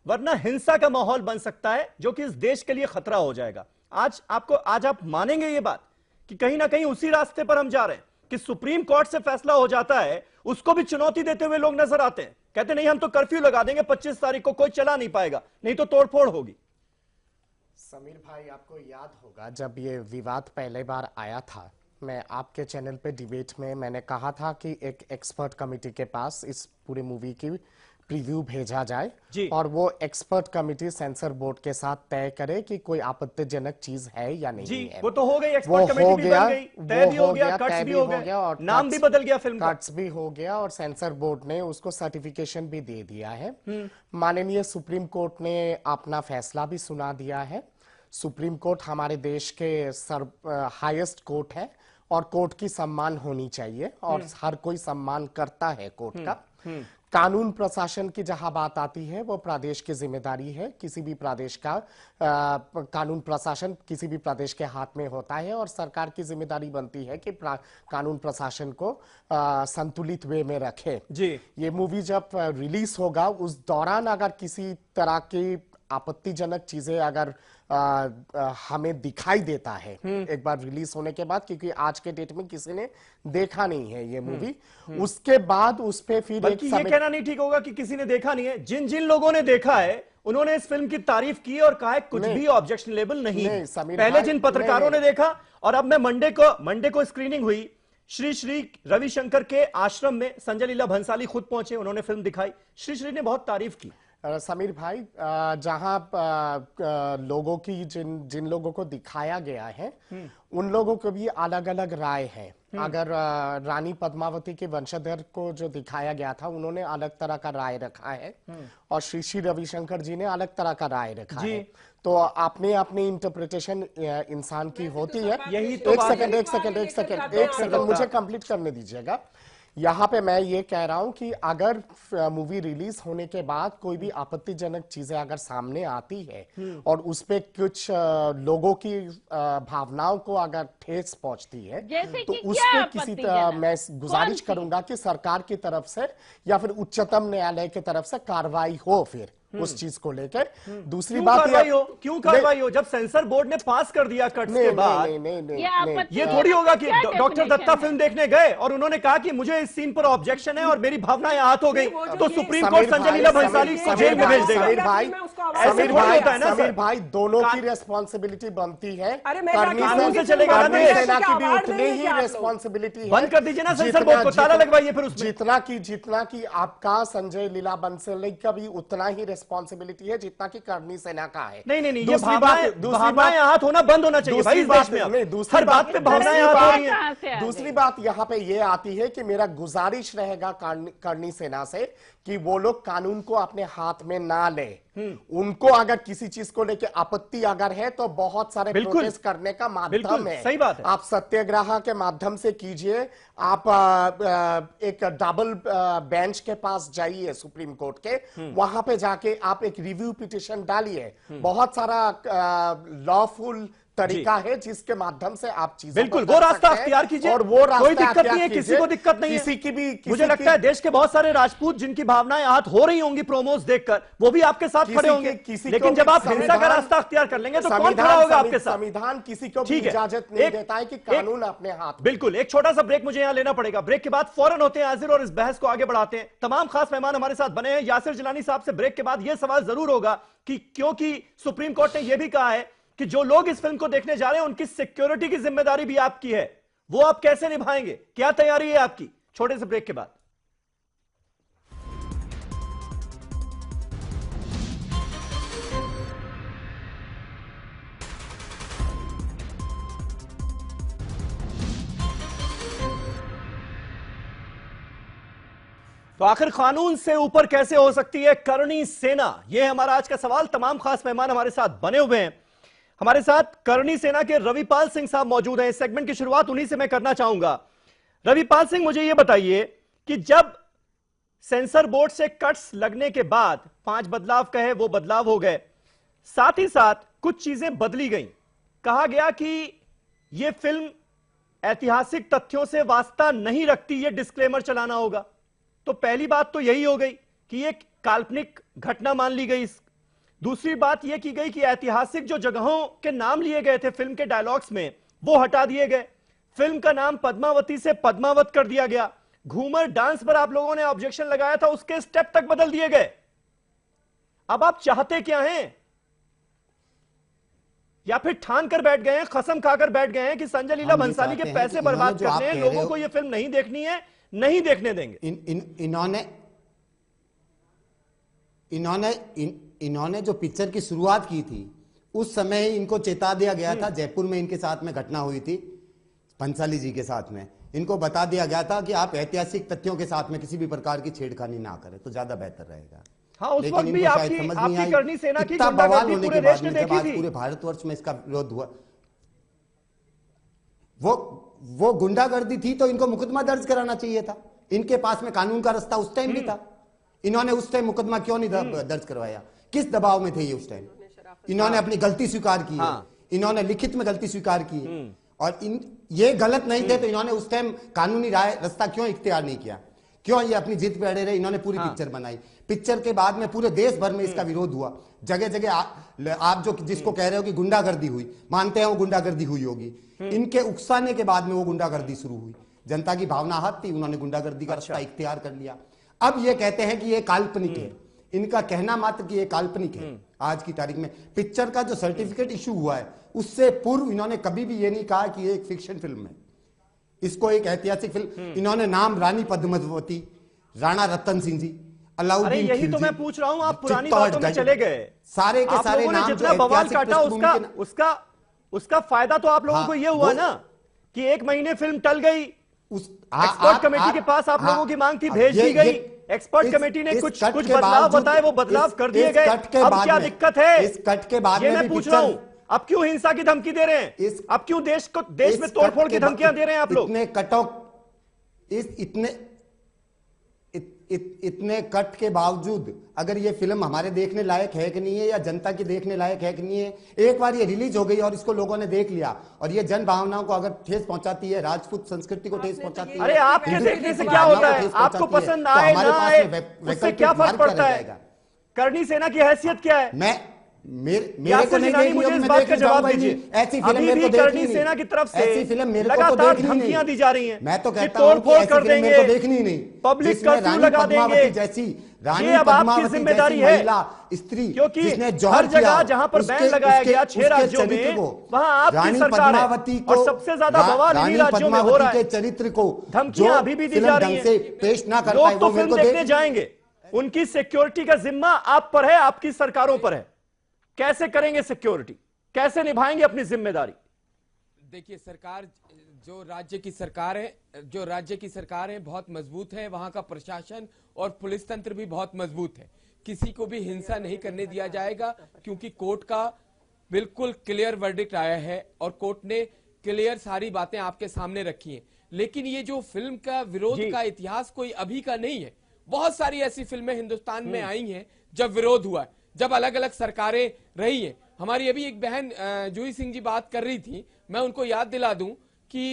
वरना हिंसा का माहौल बन सकता है जो कि इस देश के लिए खतरा हो जाएगा। आज आप मानेंगे ये बात कि कहीं ना कहीं उसी रास्ते पर हम जा रहे हैं कि सुप्रीम कोर्ट से फैसला हो जाता है, उसको भी चुनौती देते हुए लोग नजर आते हैं, कहते नहीं हम तो कर्फ्यू लगा देंगे, 25 तारीख को कोई चला नहीं पाएगा, नहीं तो तोड़फोड़ होगी। समीर भाई, आपको याद होगा जब ये विवाद पहले बार आया था, मैं आपके चैनल पे डिबेट में मैंने कहा था कि एक एक्सपर्ट कमेटी के पास इस पूरी मूवी की प्रीव्यू भेजा जाए और वो एक्सपर्ट कमेटी सेंसर बोर्ड के साथ तय करे कि कोई आपत्तिजनक चीज है या नहीं है। वो तो हो गई, एक्सपर्ट कमेटी भी बन गई, तय भी हो गया, कट्स भी हो गया और नाम भी बदल गया फिल्म का, कट्स भी हो गया और सेंसर बोर्ड ने उसको सर्टिफिकेशन भी दे दिया है। माननीय सुप्रीम कोर्ट ने अपना फैसला भी सुना दिया है। सुप्रीम कोर्ट हमारे देश के हाईएस्ट कोर्ट है और कोर्ट की सम्मान होनी चाहिए और हर कोई सम्मान करता है कोर्ट का। कानून प्रशासन की जहां बात आती है वो प्रदेश की जिम्मेदारी है। किसी भी प्रदेश का कानून प्रशासन किसी भी प्रदेश के हाथ में होता है और सरकार की जिम्मेदारी बनती है कि कानून प्रशासन को संतुलित वे में रखे। ये मूवी जब रिलीज होगा उस दौरान अगर किसी तरह की आपत्तिजनक चीजें अगर हमें दिखाई देता है एक बार रिलीज होने के बाद, क्योंकि आज के डेट में किसी ने देखा नहीं है ये मूवी, उसके बाद उस पे फिर बल्कि ये कहना नहीं ठीक होगा कि किसी ने देखा नहीं है। जिन जिन लोगों ने देखा है उन्होंने इस फिल्म की तारीफ की और कहा है कुछ भी ऑब्जेक्शनेबल नहीं। पहले जिन पत्रकारों ने देखा और अब मैं मंडे को स्क्रीनिंग हुई, श्री श्री रविशंकर के आश्रम में संजय लीला भंसाली खुद पहुंचे, उन्होंने फिल्म दिखाई, श्री श्री ने बहुत तारीफ की। समीर भाई, जहां लोगों की जिन लोगों को दिखाया गया है उन लोगों को भी अलग अलग राय है। अगर रानी पद्मावती के वंशधर को जो दिखाया गया था उन्होंने अलग तरह का राय रखा है और श्री श्री रविशंकर जी ने अलग तरह का राय रखा है। तो आपने अपनी इंटरप्रिटेशन इंसान की होती है। यही तो एक सेकंड मुझे कंप्लीट करने दीजिएगा। यहाँ पे मैं ये कह रहा हूं कि अगर मूवी रिलीज होने के बाद कोई भी आपत्तिजनक चीजें अगर सामने आती है और उस पे कुछ लोगों की भावनाओं को अगर ठेस पहुंचती है तो उस पे किसी तरह मैं गुजारिश करूंगा कि सरकार की तरफ से या फिर उच्चतम न्यायालय की तरफ से कार्रवाई हो फिर उस चीज को लेकर। दूसरी बात क्यों कार्रवाई हो? जब सेंसर बोर्ड ने पास कर दिया कट्स के बाद ये थोड़ी होगा कि डॉक्टर दत्ता फिल्म देखने गए और उन्होंने कहा कि मुझे इस सीन पर ऑब्जेक्शन है और मेरी भावनाएं आहत हो गई, तो सुप्रीम कोर्ट संजय लीला भंसाली को जेल में भेज देगा। समीर भाई, दोनों की रेस्पॉन्सिबिलिटी बनती है। कानून से चलेगा ना, सेना की भी उतनी ही रेस्पॉन्सिबिलिटी है। बंद कर दीजिए ना सेंसर बोर्ड को, ताला लगवाइए फिर उसमें। जितना की आपका संजय लीला भंसाली का भी उतना ही रिस्पॉन्सिबिलिटी है जितना कि करनी सेना का है। नहीं, ये भावनाएं आहत होना बंद होना चाहिए भाई इस देश में। हर बात पे भावनाएं आहत हो रही हैं। दूसरी बात यहाँ पे ये आती है कि मेरा गुजारिश रहेगा करनी सेना से कि वो लोग कानून को अपने हाथ में ना ले। उनको अगर किसी चीज को लेके आपत्ति अगर है तो बहुत सारे प्रोटेस्ट करने का माध्यम है। सही बात है। आप सत्याग्रह के माध्यम से कीजिए, आप एक डबल बेंच के पास जाइए सुप्रीम कोर्ट के, वहां पे जाके आप एक रिव्यू पिटिशन डालिए। बहुत सारा लॉफुल तरीका है जिसके माध्यम से आप चीजें बिल्कुल वो रास्ता अख्तियार कीजिए और वो कोई दिक्कत नहीं है, किसी को दिक्कत नहीं है। किसी की भी मुझे लगता है देश के बहुत सारे राजपूत जिनकी भावनाएं आहत हो रही होंगी प्रोमोज देखकर, वो भी आपके साथ खड़े होंगे। लेकिन जब आप हिंसा का रास्ता अख्तियार कर लेंगे तो कौन खड़ा होगा आपके साथ? संविधान किसी को भी इजाजत नहीं देता है कि कानून अपने हाथ। बिल्कुल, एक छोटा सा ब्रेक मुझे यहां लेना पड़ेगा। ब्रेक के बाद फौरन होते हैं हाजिर और इस बहस को आगे बढ़ाते हैं। तमाम खास मेहमान हमारे साथ बने हैं। यासिर जिलानी साहब से ब्रेक के बाद यह सवाल जरूर होगा कि क्योंकि सुप्रीम कोर्ट ने यह भी कहा है कि जो लोग इस फिल्म को देखने जा रहे हैं उनकी सिक्योरिटी की जिम्मेदारी भी आपकी है, वो आप कैसे निभाएंगे, क्या तैयारी है आपकी? छोटे से ब्रेक के बाद। तो आखिर कानून से ऊपर कैसे हो सकती है करणी सेना? यह है हमारा आज का सवाल। तमाम खास मेहमान हमारे साथ बने हुए हैं। हमारे साथ करणी सेना के रविपाल सिंह साहब मौजूद हैं। इस सेगमेंट की शुरुआत उन्हीं से मैं करना चाहूंगा। रविपाल सिंह, मुझे यह बताइए कि जब सेंसर बोर्ड से कट्स लगने के बाद 5 बदलाव कहे, वो बदलाव हो गए, साथ ही साथ कुछ चीजें बदली गई। कहा गया कि यह फिल्म ऐतिहासिक तथ्यों से वास्ता नहीं रखती, यह डिस्क्लेमर चलाना होगा। तो पहली बात तो यही हो गई कि एक काल्पनिक घटना मान ली गई। दूसरी बात यह की गई कि ऐतिहासिक जो जगहों के नाम लिए गए थे फिल्म के डायलॉग्स में, वो हटा दिए गए। फिल्म का नाम पद्मावती से पद्मावत कर दिया गया। घूमर डांस पर आप लोगों ने ऑब्जेक्शन लगाया था, उसके स्टेप तक बदल दिए गए। अब आप चाहते क्या हैं? या फिर ठान कर बैठ गए हैं, कसम खाकर बैठ गए हैं कि संजय लीला भंसाली के पैसे बर्बाद करने हैं, लोगों को यह फिल्म नहीं देखनी है, नहीं देखने देंगे। इन्होंने जो पिक्चर की शुरुआत की थी उस समय इनको चेता दिया गया था। जयपुर में इनके साथ में घटना हुई थी भंसाली जी के साथ में, इनको बता दिया गया था कि आप ऐतिहासिक तथ्यों के साथ में किसी भी प्रकार की छेड़खानी ना करें तो ज्यादा बेहतर रहेगा। हाँ, उस वक्त भी आपकी करनी सेना की बवाल होने के बाद में जब आज पूरे भारतवर्ष में इसका विरोध हुआ, वो गुंडागर्दी थी तो इनको मुकदमा दर्ज कराना चाहिए था। इनके पास में कानून का रास्ता उस टाइम भी था। इन्होंने उस टाइम मुकदमा क्यों नहीं दर्ज करवाया? किस दबाव में थे ये उस टाइम? इन्होंने अपनी गलती स्वीकार की है, इन्होंने लिखित में गलती स्वीकार की है और ये गलत नहीं थे तो इन्होंने उस टाइम कानूनी रास्ता क्यों इख्तियार नहीं किया? क्यों ये अपनी जिद पे अड़े रहे? इन्होंने पूरी पिक्चर बनाई। पिक्चर के बाद में पूरे देश भर में इसका विरोध हुआ। जगह जगह आप जो जिसको कह रहे हो कि गुंडागर्दी हुई, मानते हैं वो गुंडागर्दी हुई होगी। इनके उकसाने के बाद में वो गुंडागर्दी शुरू हुई। जनता की भावना आहत थी, उन्होंने गुंडागर्दी का रास्ता इख्तियार कर लिया। अब ये कहते हैं कि ये काल्पनिक है। इनका कहना मात्र कि ये काल्पनिक है। आज की तारीख में पिक्चर का जो सर्टिफिकेट इशू हुआ है उससे पूर्व इन्होंने कभी भी ये नहीं कहा कि ये एक फिक्शन फिल्म है। इसको एक ऐतिहासिक फिल्म, इन्होंने नाम रानी पद्मावती, राणा रतन सिंह जी, अलाउद्दीन यही तो मैं पूछ रहा हूं, आप पुरानी बातों में चले गए। सारे के सारे नाम जितना बवाल काटा उसका फायदा तो आप लोगों को ये हुआ ना कि 1 महीने फिल्म टल गई, एक्सपर्ट कमेटी के पास आप लोगों की मांग थी, भेज दी गई, एक्सपर्ट कमेटी ने कुछ बदलाव बताए, वो बदलाव कर दिए गए। अब क्या दिक्कत है? इस कट के बाद ये मैं पूछ रहा हूं, अब क्यों हिंसा की धमकी दे रहे हैं? अब क्यों देश में तोड़फोड़ की धमकियां दे रहे हैं आप लोग? इतने कट के बावजूद अगर ये फिल्म हमारे देखने लायक है कि नहीं है, या जनता की देखने लायक है कि नहीं है, एक बार ये रिलीज हो गई और इसको लोगों ने देख लिया और ये जन भावनाओं को अगर ठेस पहुंचाती है, राजपूत संस्कृति को ठेस पहुंचाती है, अरे आपके देखने से क्या होता है? आपको पसंद आए ना आए उससे क्या फर्क पड़ता है? करनी सेना की हैसियत क्या है? मेरे को नहीं, मुझे इस बात का जवाब दीजिए। ऐसी फिल्म मेरे को करनी सेना की तरफ से ऐसी फिल्म मेरे को लगातार धमकियां दी जा रही हैं। मैं तो कहता हूं कि ऐसी फिल्म मेरे को देखनी नहीं, पब्लिक कर्फ्यू लगा देंगे जैसी ये अब आपकी जिम्मेदारी है, स्त्री, क्योंकि हर जगह जहां पर बैन लगाया गया 6 राज्यों में, वहां आपकी सरकार है और सबसे ज्यादा बवाल इन्हीं राज्यों में हो रहा है। चरित्र को धमकियां अभी भी दी जा रही हैं, पेश ना कर लोग तो फिल्म देखने जाएंगे, उनकी सिक्योरिटी का जिम्मा आप पर है, आपकी सरकारों पर है। कैसे करेंगे सिक्योरिटी, कैसे निभाएंगे अपनी जिम्मेदारी? देखिए, सरकार जो राज्य की सरकार है बहुत मजबूत है, वहां का प्रशासन और पुलिस तंत्र भी बहुत मजबूत है। किसी को भी हिंसा नहीं करने दिया जाएगा, क्योंकि कोर्ट का बिल्कुल क्लियर वर्डिक्ट आया है और कोर्ट ने क्लियर सारी बातें आपके सामने रखी हैं। लेकिन ये जो फिल्म का विरोध का इतिहास कोई अभी का नहीं है, बहुत सारी ऐसी फिल्में हिंदुस्तान में आई हैं जब विरोध हुआ, जब अलग अलग सरकारें रही हैं। हमारी अभी एक बहन जूही सिंह जी बात कर रही थी, मैं उनको याद दिला दूं कि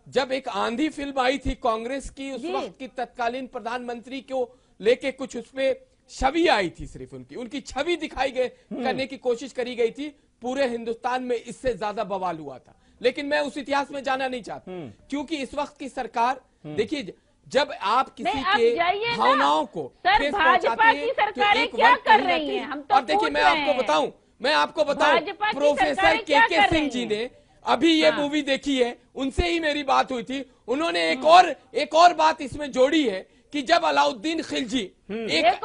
जब एक आंधी फिल्म आई थी कांग्रेस की, उस वक्त की तत्कालीन प्रधानमंत्री को लेके कुछ उसमें छवि आई थी, सिर्फ उनकी छवि दिखाई गई करने की कोशिश करी गई थी। पूरे हिंदुस्तान में इससे ज्यादा बवाल हुआ था, लेकिन मैं उस इतिहास में जाना नहीं चाहता, क्योंकि इस वक्त की सरकार, देखिए, जब आप किसी के भावनाओं को ठेस पहुंचाते हैं तो एक वर्ग कर रही हैं। और देखिए, मैं आपको बताऊं प्रोफेसर के सिंह जी ने अभी ये मूवी देखी है, उनसे ही मेरी बात हुई थी। उन्होंने एक और बात इसमें जोड़ी है कि जब अलाउद्दीन खिलजी एक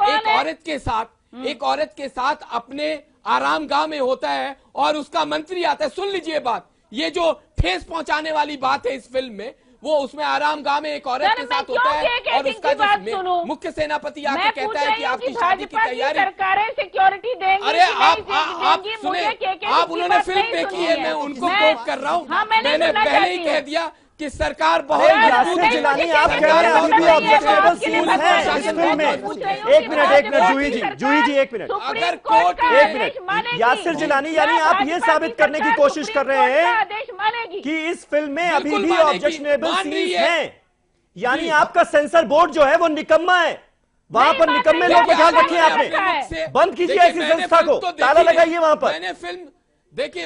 औरत के साथ अपने आरामगाह में होता है और उसका मंत्री आता है, सुन लीजिए बात, ये जो ठेस पहुंचाने वाली बात है इस फिल्म में, वो उसमें आरामगाह में एक औरत के साथ होता है और उसका जो मुख्य सेनापति आके कहता है कि आपकी शादी की तैयारी, सरकारें सिक्योरिटी देंगी। अरे आप सुने, आप उन्होंने फिल्म देखी है, मैं उनको कोट कर रहा हूँ। मैंने पहले ही कह दिया कि सरकार बहुत जिलानी आप कह रहे हैं अभी भी ऑब्जेक्शनेबल सीन है इस फिल्म में। एक मिनट जूही जी एक मिनट, अगर कोर्ट एक मिनट, यासिर जिलानी, यानी आप ये साबित करने की कोशिश कर रहे हैं कि इस फिल्म में अभी भी ऑब्जेक्शनेबल सीन हैं, यानी आपका सेंसर बोर्ड जो है वो निकम्मा है, वहां पर निकम्मे लोग को ध्यान रखिए, आपने बंद कीजिए ऐसी संस्था को, ताला लगाइए वहां पर।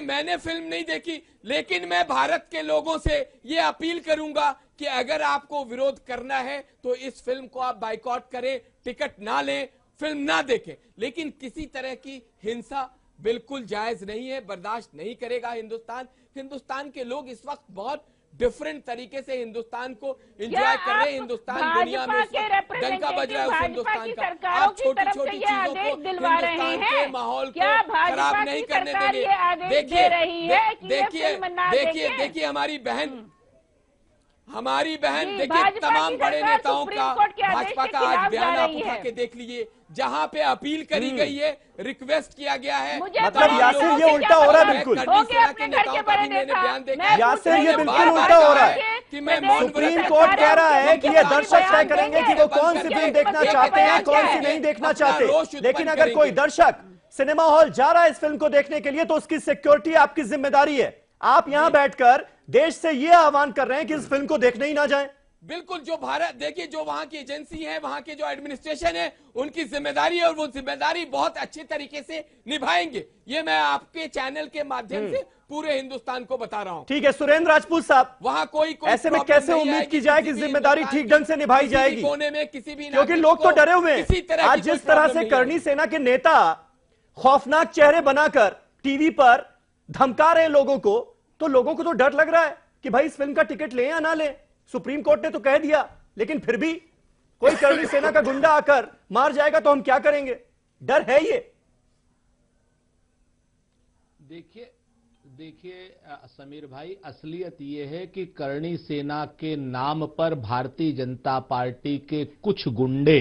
मैंने फिल्म नहीं देखी, लेकिन मैं भारत के लोगों से ये अपील करूंगा कि अगर आपको विरोध करना है तो इस फिल्म को आप बाइकआउट करें, टिकट ना लें, फिल्म ना देखें, लेकिन किसी तरह की हिंसा बिल्कुल जायज नहीं है, बर्दाश्त नहीं करेगा हिंदुस्तान के लोग इस वक्त बहुत डिफरेंट तरीके से हिंदुस्तान को एंजॉय कर रहे हैं। हिंदुस्तान दुनिया में डंका बज रहा है उस हिंदुस्तान का। आप छोटी छोटी चीजों को हिंदुस्तान के माहौल को खराब नहीं करने देंगे। देखिए हमारी बहन देखिए, तमाम बड़े नेताओं का भाजपा का आज बयान आप उठा के देख लीजिए, जहां पे अपील करी गई है, रिक्वेस्ट किया गया है। मतलब यासिर ये उल्टा हो रहा है, बिल्कुल यासिर ये बिल्कुल उल्टा हो रहा है कि सुप्रीम कोर्ट कह रहा है कि ये दर्शक तय करेंगे कि वो कौन सी फिल्म देखना चाहते हैं, कौन सी नहीं देखना चाहते। लेकिन अगर कोई दर्शक सिनेमा हॉल जा रहा है इस फिल्म को देखने के लिए तो उसकी सिक्योरिटी आपकी जिम्मेदारी है। आप यहां बैठकर देश से यह आह्वान कर रहे हैं कि इस फिल्म को देखने ही ना जाएं। बिल्कुल, जो भारत देखिए, जो वहां की एजेंसी है, वहां के जो एडमिनिस्ट्रेशन है, उनकी जिम्मेदारी है और वो जिम्मेदारी बहुत अच्छे तरीके से निभाएंगे। ये मैं आपके चैनल के माध्यम से पूरे हिंदुस्तान को बता रहा हूँ। ठीक है सुरेंद्र राजपूत साहब, वहां कोई ऐसे में कैसे उम्मीद की जाए कि जिम्मेदारी ठीक ढंग से निभाई जाएगी, कोने में किसी भी, क्योंकि लोग तो डरे हुए हैं। आज जिस तरह से करनी सेना के नेता खौफनाक चेहरे बनाकर टीवी पर धमका रहे हैं लोगों को, तो लोगों को तो डर लग रहा है कि भाई इस फिल्म का टिकट लें या ना लें। सुप्रीम कोर्ट ने तो कह दिया, लेकिन फिर भी कोई करनी सेना का गुंडा आकर मार जाएगा तो हम क्या करेंगे? डर है ये। देखिए समीर भाई, असलियत ये है कि करणी सेना के नाम पर भारतीय जनता पार्टी के कुछ गुंडे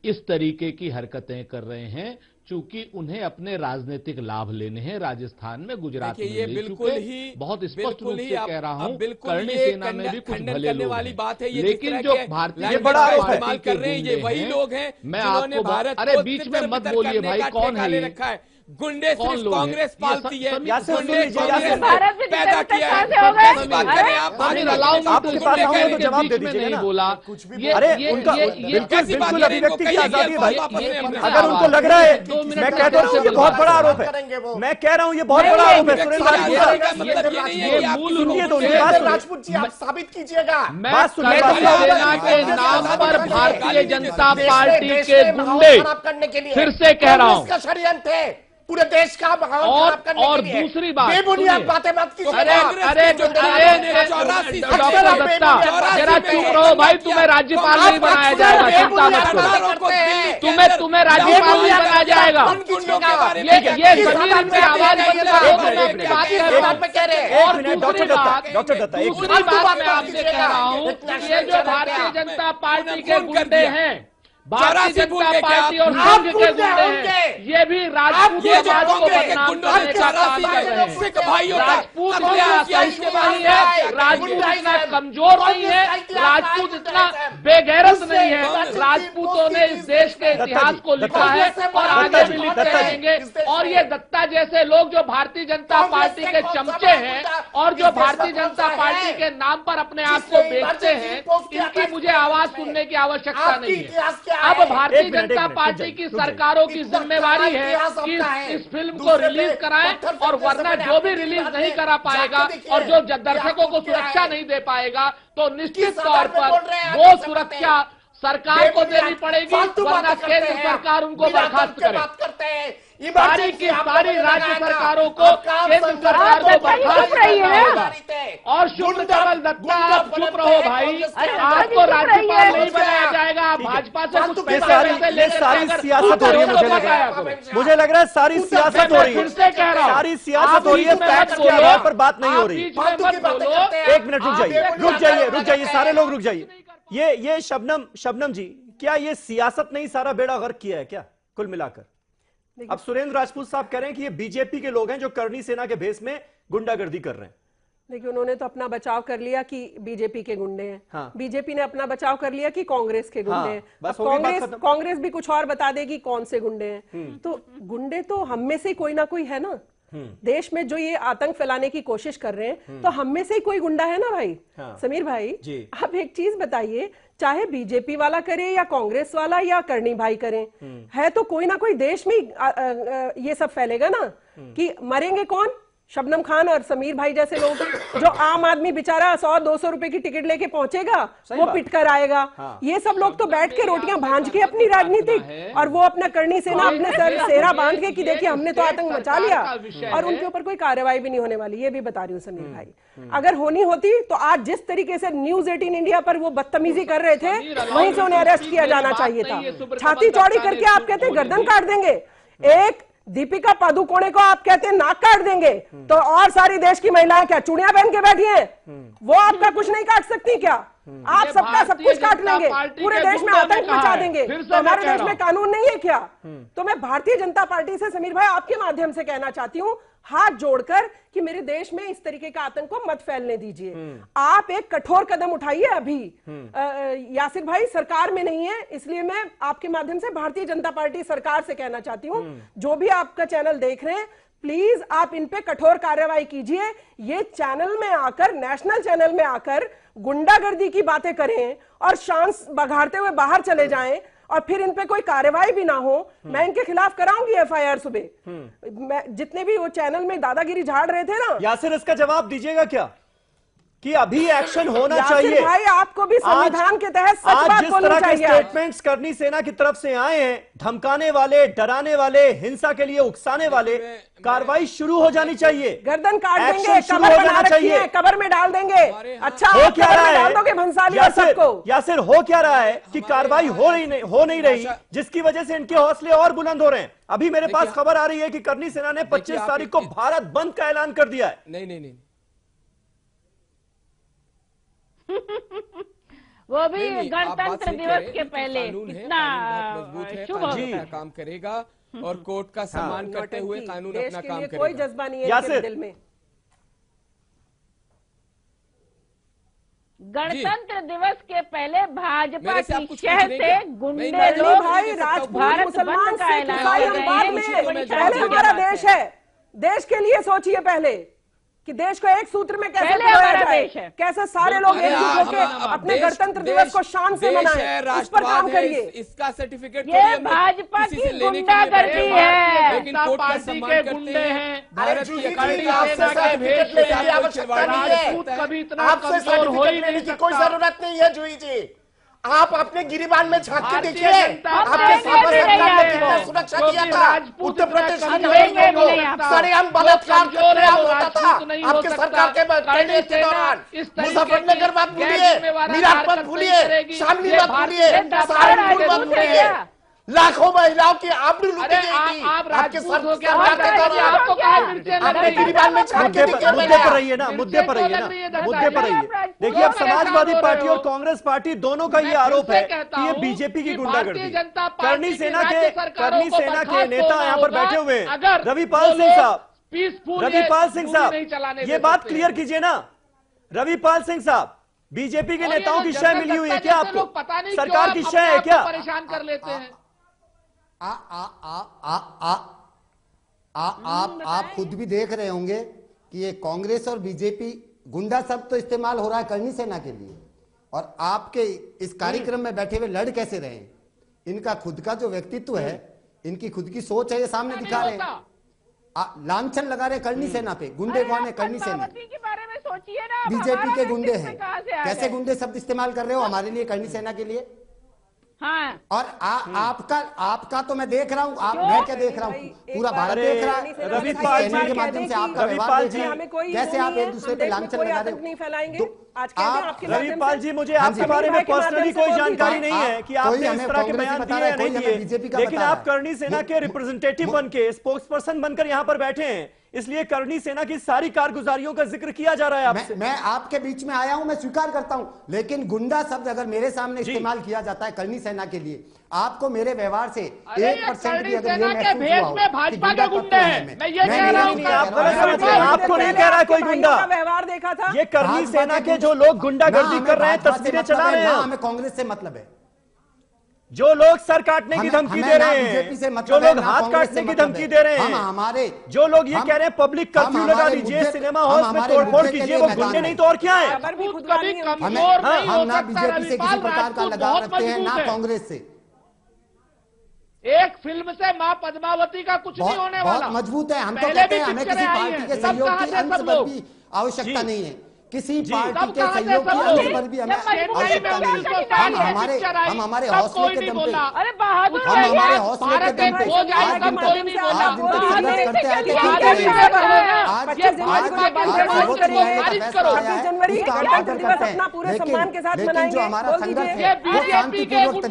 इस तरीके की हरकतें कर रहे हैं, चूंकि उन्हें अपने राजनीतिक लाभ लेने हैं। राजस्थान में, गुजरात में ये बिल्कुल ही बहुत स्पष्ट रूप से कह रहा हूं, बिल्कुल करणी सेना में भी कुछ भले लोग वाली बात है। ये लेकिन जो भारतीय बड़ा इस्तेमाल कर रहे हैं, ये वही लोग हैं जिन्होंने भारत अरे बीच में मत बोलिए भाई, कौन है रखा है? गुंडे सिर्फ कांग्रेस पालती है, गुंडे पैदा किया है। बात करें आप, तो जवाब दे दीजिए ना। बोला कुछ भी। अरे उनका बिल्कुल अभिव्यक्ति की आजादी है भाई। अगर उनको लग रहा है, मैं कहता हूँ ये बहुत बड़ा आरोप है, मैं कह रहा हूँ ये बहुत बड़ा आरोप है। सुरेंद्र राजपूत जी, आप साबित कीजिएगा। सेना के नाम पर भारतीय जनता पार्टी के गुंडे, फिर से कह रहा हूँ, षड्यंत्र है पूरे देश का माहौल खराब करने के लिए। दूसरी बात, बेबुनियाद बातें मत कीजिए। अरे डॉक्टर दत्ता, जरा चुप रहो भाई, तुम्हें राज्यपाल नहीं बनाया जाएगा, चिंता मत करो। तुम्हें राज्यपाल नहीं बनाया जाएगा। ये जमीन इनकी आवाज बंद करो। और दूसरी बात मैं आपसे कह रहा हूँ, ये जो भारतीय जनता पार्टी के गुंडे हैं, भारतीय जनता पार्टी और संघ के गुंडे हैं, ये भी राजपूत समाज को बदनाम करने का काम कर रहे हैं। राजपूत इतना असहिष्णुवादी है, राजपूत इतना कमजोर नहीं है, राजपूत इतना बेगैरत नहीं है। राजपूतों ने इस देश के इतिहास को लिखा है और आगे भी लिखते रहेंगे। और ये दत्ता जैसे लोग जो भारतीय जनता पार्टी के चमचे हैं और जो भारतीय जनता पार्टी के नाम पर अपने आप को बेचते हैं, इनकी मुझे आवाज सुनने की आवश्यकता नहीं है। अब भारतीय जनता पार्टी की सरकारों की जिम्मेवारी है कि इस फिल्म को रिलीज कराएं, और वरना जो भी रिलीज नहीं करा पाएगा और जो दर्शकों को सुरक्षा नहीं दे पाएगा, तो निश्चित तौर पर वो सुरक्षा सरकार को देनी पड़ेगी, वरना केंद्र सरकार उनको बर्खास्त करे। सारी की सारी राज्य सरकारों को केंद्र सरकार को बर्खास्त करना होगा। और शुक्र कमल दत्ता, आप चुप रहो भाई, आपको राज्यपाल नहीं बनाया जाएगा। आप भाजपा से कुछ सारी सियासत हो रही है, मुझे लग रहा है सारी सियासत हो रही है, सारी सियासत हो रही है, फैक्ट्स के आधार पर बात नहीं हो रही। एक मिनट रुक जाइए, सारे लोग रुक जाइए। ये शबनम जी, क्या ये सियासत नहीं सारा बेड़ा गर्क किया है क्या कुल मिलाकर? अब सुरेंद्र राजपूत साहब कह रहे हैं कि ये बीजेपी के लोग हैं जो करनी सेना के भेष में गुंडागर्दी कर रहे हैं। देखिए, उन्होंने तो अपना बचाव कर लिया कि बीजेपी के गुंडे हैं। हाँ। बीजेपी ने अपना बचाव कर लिया कि कांग्रेस के गुंडे हैं। बस कांग्रेस भी कुछ और बता देगी कौन से गुंडे हैं। तो गुंडे तो हम में से कोई ना कोई है ना। देश में जो ये आतंक फैलाने की कोशिश कर रहे हैं, तो हम में से ही कोई गुंडा है ना भाई। हाँ। समीर भाई, आप एक चीज बताइए, चाहे बीजेपी वाला करे या कांग्रेस वाला या करनी भाई करें, है तो कोई ना कोई देश में ये सब फैलेगा ना। कि मरेंगे कौन? शबनम खान और समीर भाई जैसे लोग। जो आम आदमी बेचारा 100-200 रुपए की टिकट लेके पहुंचेगा, वो पिट कर आएगा। हाँ। ये सब लोग तो बैठ के रोटियां भांज के अपनी राजनीतिक, और वो अपना करनी सेना अपने सर सेहरा बांध के कि देखिए हमने तो आतंक मचा लिया, और उनके ऊपर कोई कार्रवाई भी नहीं होने वाली। ये भी बता रही हूँ समीर भाई, अगर होनी होती तो आज जिस तरीके से न्यूज 18 इंडिया पर वो बदतमीजी कर रहे थे, वहीं से उन्हें अरेस्ट किया जाना चाहिए था। छाती चौड़ी करके आप कहते हैं गर्दन काट देंगे, एक दीपिका पादुकोणे को आप कहते हैं नाक काट देंगे, तो और सारी देश की महिलाएं क्या चूड़ियां पहन के बैठी हैं? वो आपका कुछ नहीं काट सकती क्या? आप सबका सब कुछ काट लेंगे, पूरे देश में आतंक मचा देंगे, तो हमारे देश में कानून नहीं है क्या? तो मैं भारतीय जनता पार्टी से समीर भाई आपके माध्यम से कहना चाहती हूँ, हाथ जोड़कर, कि मेरे देश में इस तरीके का आतंक को मत फैलने दीजिए। आप एक कठोर कदम उठाइए। अभी यासिर भाई सरकार में नहीं है, इसलिए मैं आपके माध्यम से भारतीय जनता पार्टी सरकार से कहना चाहती हूँ, जो भी आपका चैनल देख रहे हैं, प्लीज आप इन पे कठोर कार्रवाई कीजिए। ये चैनल में आकर, नेशनल चैनल में आकर गुंडागर्दी की बातें करें और शान बघाड़ते हुए बाहर चले जाएं, और फिर इन पे कोई कार्रवाई भी ना हो। मैं इनके खिलाफ कराऊंगी FIR सुबह। मैं जितने भी वो चैनल में दादागिरी झाड़ रहे थे ना। यासिर, इसका जवाब दीजिएगा क्या? कि अभी एक्शन होना यासिर चाहिए। भाई आपको भी संविधान के तहत सच आज बात जिस बोलनी तरह के चाहिए। स्टेटमेंट्स करनी सेना की तरफ से आए हैं, धमकाने वाले, डराने वाले, हिंसा के लिए उकसाने वाले, कार्रवाई शुरू हो जानी चाहिए। गर्दन काट देंगे, एक्शन शुरू कबर हो बना जाना रखी चाहिए। है, कबर में डाल देंगे। अच्छा हो क्या कबर रहा में है डाल दोगे भंसाली और सबको। यासिर, हो क्या रहा है कि कार्रवाई हो नहीं रही, जिसकी वजह से इनके हौसले और बुलंद हो रहे हैं। अभी मेरे पास खबर आ रही है कि करनी सेना ने 25 तारीख को भारत बंद का ऐलान कर दिया है। नहीं वो भी गणतंत्र दिवस के पहले कितना शुभ होता काम करेगा और कोर्ट का सम्मान करते हुए कानून अपना काम करेगा। कोई जज्बा नहीं है इनके दिल में। गणतंत्र दिवस के पहले भाजपा की शहर पूछने से गुंडे लोग भाई राजपूत भारत मुसलमान बंद का सिख ऐलान ईसाई कर हम रहे बाद हैं। में, पहले हमारा देश है, देश के लिए सोचिए पहले कि देश को एक सूत्र में कैसे पहले पिरोया हमारा जाए, देश है। कैसे सारे लोग एकजुट होकर अपने गणतंत्र दिवस को शान से मनाएं, इस पर काम करिए। इसका सर्टिफिकेट ये भाजपा की गुंडागर्दी है। लेकिन कोर्ट का सम्मान करते हैं। भारत की कभी इतना कमजोर हो ही नहीं सकता। कोई जरूरत नहीं है जूही जी, आप अपने गिरिबान में झांक के देखिए, आपके सरकार ने कितना सुरक्षा दिया था। उत्तर प्रदेश में सरेआम बलात्कार होता था आपके सरकार के कैबिनेट के दौरान। मुजफ्फरनगर मत भूलिए, मीरठ मत भूलिए, शामली मत भूलिए, सहारनपुर मत भूलिए। लाखों महिलाओं की आबरू लूटी गई थी आपके सरकार के दौरान। आपने गिरिबान में झांक के देखिए। मुद्दे पर रहिए ना, मुद्दे पर रहिए। देखिए, अब समाजवादी पार्टी और कांग्रेस पार्टी दोनों का ये आरोप है कि ये बीजेपी की गुंडागर्दी। करनी सेना के नेता यहाँ पर बैठे हुए हैं, रविपाल सिंह साहब, ये बात क्लियर कीजिए ना। रविपाल सिंह साहब, बीजेपी के नेताओं की शय मिली हुई है क्या आपको? सरकार की शय है क्या? परेशान कर लेते हैं। आप खुद भी देख रहे होंगे कि ये कांग्रेस और बीजेपी गुंडा शब्द तो इस्तेमाल हो रहा है करनी सेना के लिए, और आपके इस कार्यक्रम में बैठे हुए लड़ कैसे रहे हैं? इनका खुद का जो व्यक्तित्व है, इनकी खुद की सोच है, ये सामने दिखा रहे हैं। लांछन लगा रहे करनी सेना पे। गुंडे कौन है? करनी सेना के बारे में सोचिए ना, बीजेपी के गुंडे हैं। कैसे गुंडे शब्द इस्तेमाल कर रहे हो हमारे लिए, करनी सेना के लिए? हाँ। और आपका तो मैं देख रहा हूँ, मैं क्या देख रहा हूँ, पूरा भारत देख रहा है। रविपाल जी के माध्यम से आपका व्यवहार देख रहा है, कैसे आप एक दूसरे पे लांछन लगा रहे हो। रविपाल जी, मुझे आपके बारे में पर्सनली कोई जानकारी नहीं है कि आपने इस तरह के बयान दिए या नहीं दिए, लेकिन आप करनी सेना के रिप्रेजेंटेटिव बनके, स्पोक्स पर्सन बनकर यहाँ पर बैठे हैं, इसलिए करनी सेना की सारी कारगुजारियों का जिक्र किया जा रहा है आपसे। मैं आपके बीच में आया हूं, मैं स्वीकार करता हूं, लेकिन गुंडा शब्द अगर मेरे सामने इस्तेमाल किया जाता है करनी सेना के लिए, आपको मेरे व्यवहार से 1% भी अगर ये महसूस हुआ भाजपा के गुंडे हैं, मैं ये कह रहा हूं। आपको नहीं कह रहा है कोई गुंडा। व्यवहार देखा था, ये करनी सेना के जो लोग गुंडागर्दी कर रहे हैं, तस्वीरें चला रहे हैं, हमें कांग्रेस से मतलब है। जो लोग सर काटने की धमकी दे रहे हैं, जो लोग हाथ काटने की धमकी दे रहे हैं, जो लोग ये कह रहे हैं पब्लिक कर्फ्यू लगा दीजिए, सिनेमा हॉल में तोड़फोड़ कीजिए, वो गुंडे नहीं तो और क्या है? हम ना बीजेपी से किसी प्रकार का लगाव रखते हैं, ना कांग्रेस से। एक फिल्म से मां पद्मावती का कुछ नहीं होने वाला, बहुत मजबूत है। हम तो कहते हैं हमें किसी पार्टी के सहयोग की अंश भर भी आवश्यकता नहीं है, किसी पार्टी के सहयोग की अंश भर भी हमें आवश्यकता नहीं है। हम हमारे हौसले के दम पे, हम हमारे हौसले के दम पे आज दिन तक संघर्ष करते आए थे। लेकिन जो हमारा संघर्ष है वो शांतिपूर्वक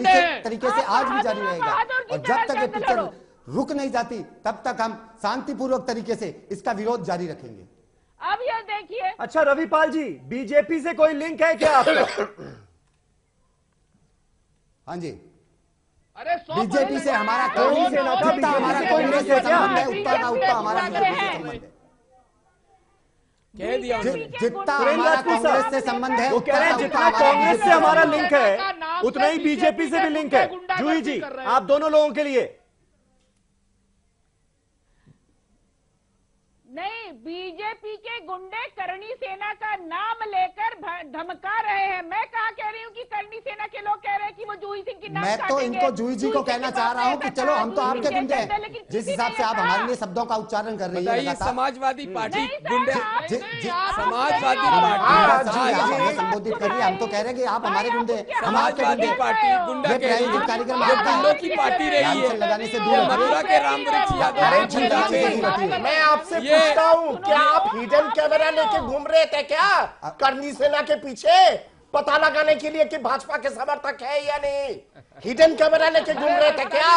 तरीके से आज भी जारी रहेगा, और जब तक ये पिक्चर रुक नहीं जाती तब तक हम शांतिपूर्वक तरीके से इसका विरोध जारी रखेंगे। अब ये देखिए। अच्छा रविपाल जी, बीजेपी से कोई लिंक है क्या आपका? हाँ जी, अरे बीजेपी से हमारा कोई जितना हमारा कांग्रेस से संबंध है उतना हमारा बीजेपी से संबंध है। जितना हमारा कांग्रेस से संबंध है, वो कह रहे हैं जितना कांग्रेस से हमारा लिंक है उतना ही बीजेपी से भी लिंक है। जूही जी, आप दोनों लोगों के लिए नहीं, बीजेपी के गुंडे करणी सेना का नाम लेकर धमका रहे हैं। मैं कहा कह रही हूँ कि करणी सेना के लोग कह रहे हैं कि वो जूही सिंह की नाम मैं तो इनको जूही जी को कहना चाह रहा हूँ कि चलो हम तो आपके गुंडे हैं, जिस हिसाब से आप हमारे लिए शब्दों का उच्चारण कर रही है। समाजवादी पार्टी गुंडे, समाजवादी पार्टी संबोधित कर रही है, हम तो कह रहे हैं कि आप हमारे गुंडे हैं, हम आपके गुंडे हैं। पार्टी गुंडा कह रही है, कार्यक्रम गुंडों की पार्टी रही है, लगाने से दूर। मथुरा के रामवृक्ष यादव। मैं आपसे पूछता हूँ, क्या आप हिडन कैमरा लेके घूम रहे थे क्या करणी सेना के पीछे, पता लगाने के लिए कि भाजपा के समर्थक है या नहीं? हिडन कैमरा लेके घूम रहे थे क्या?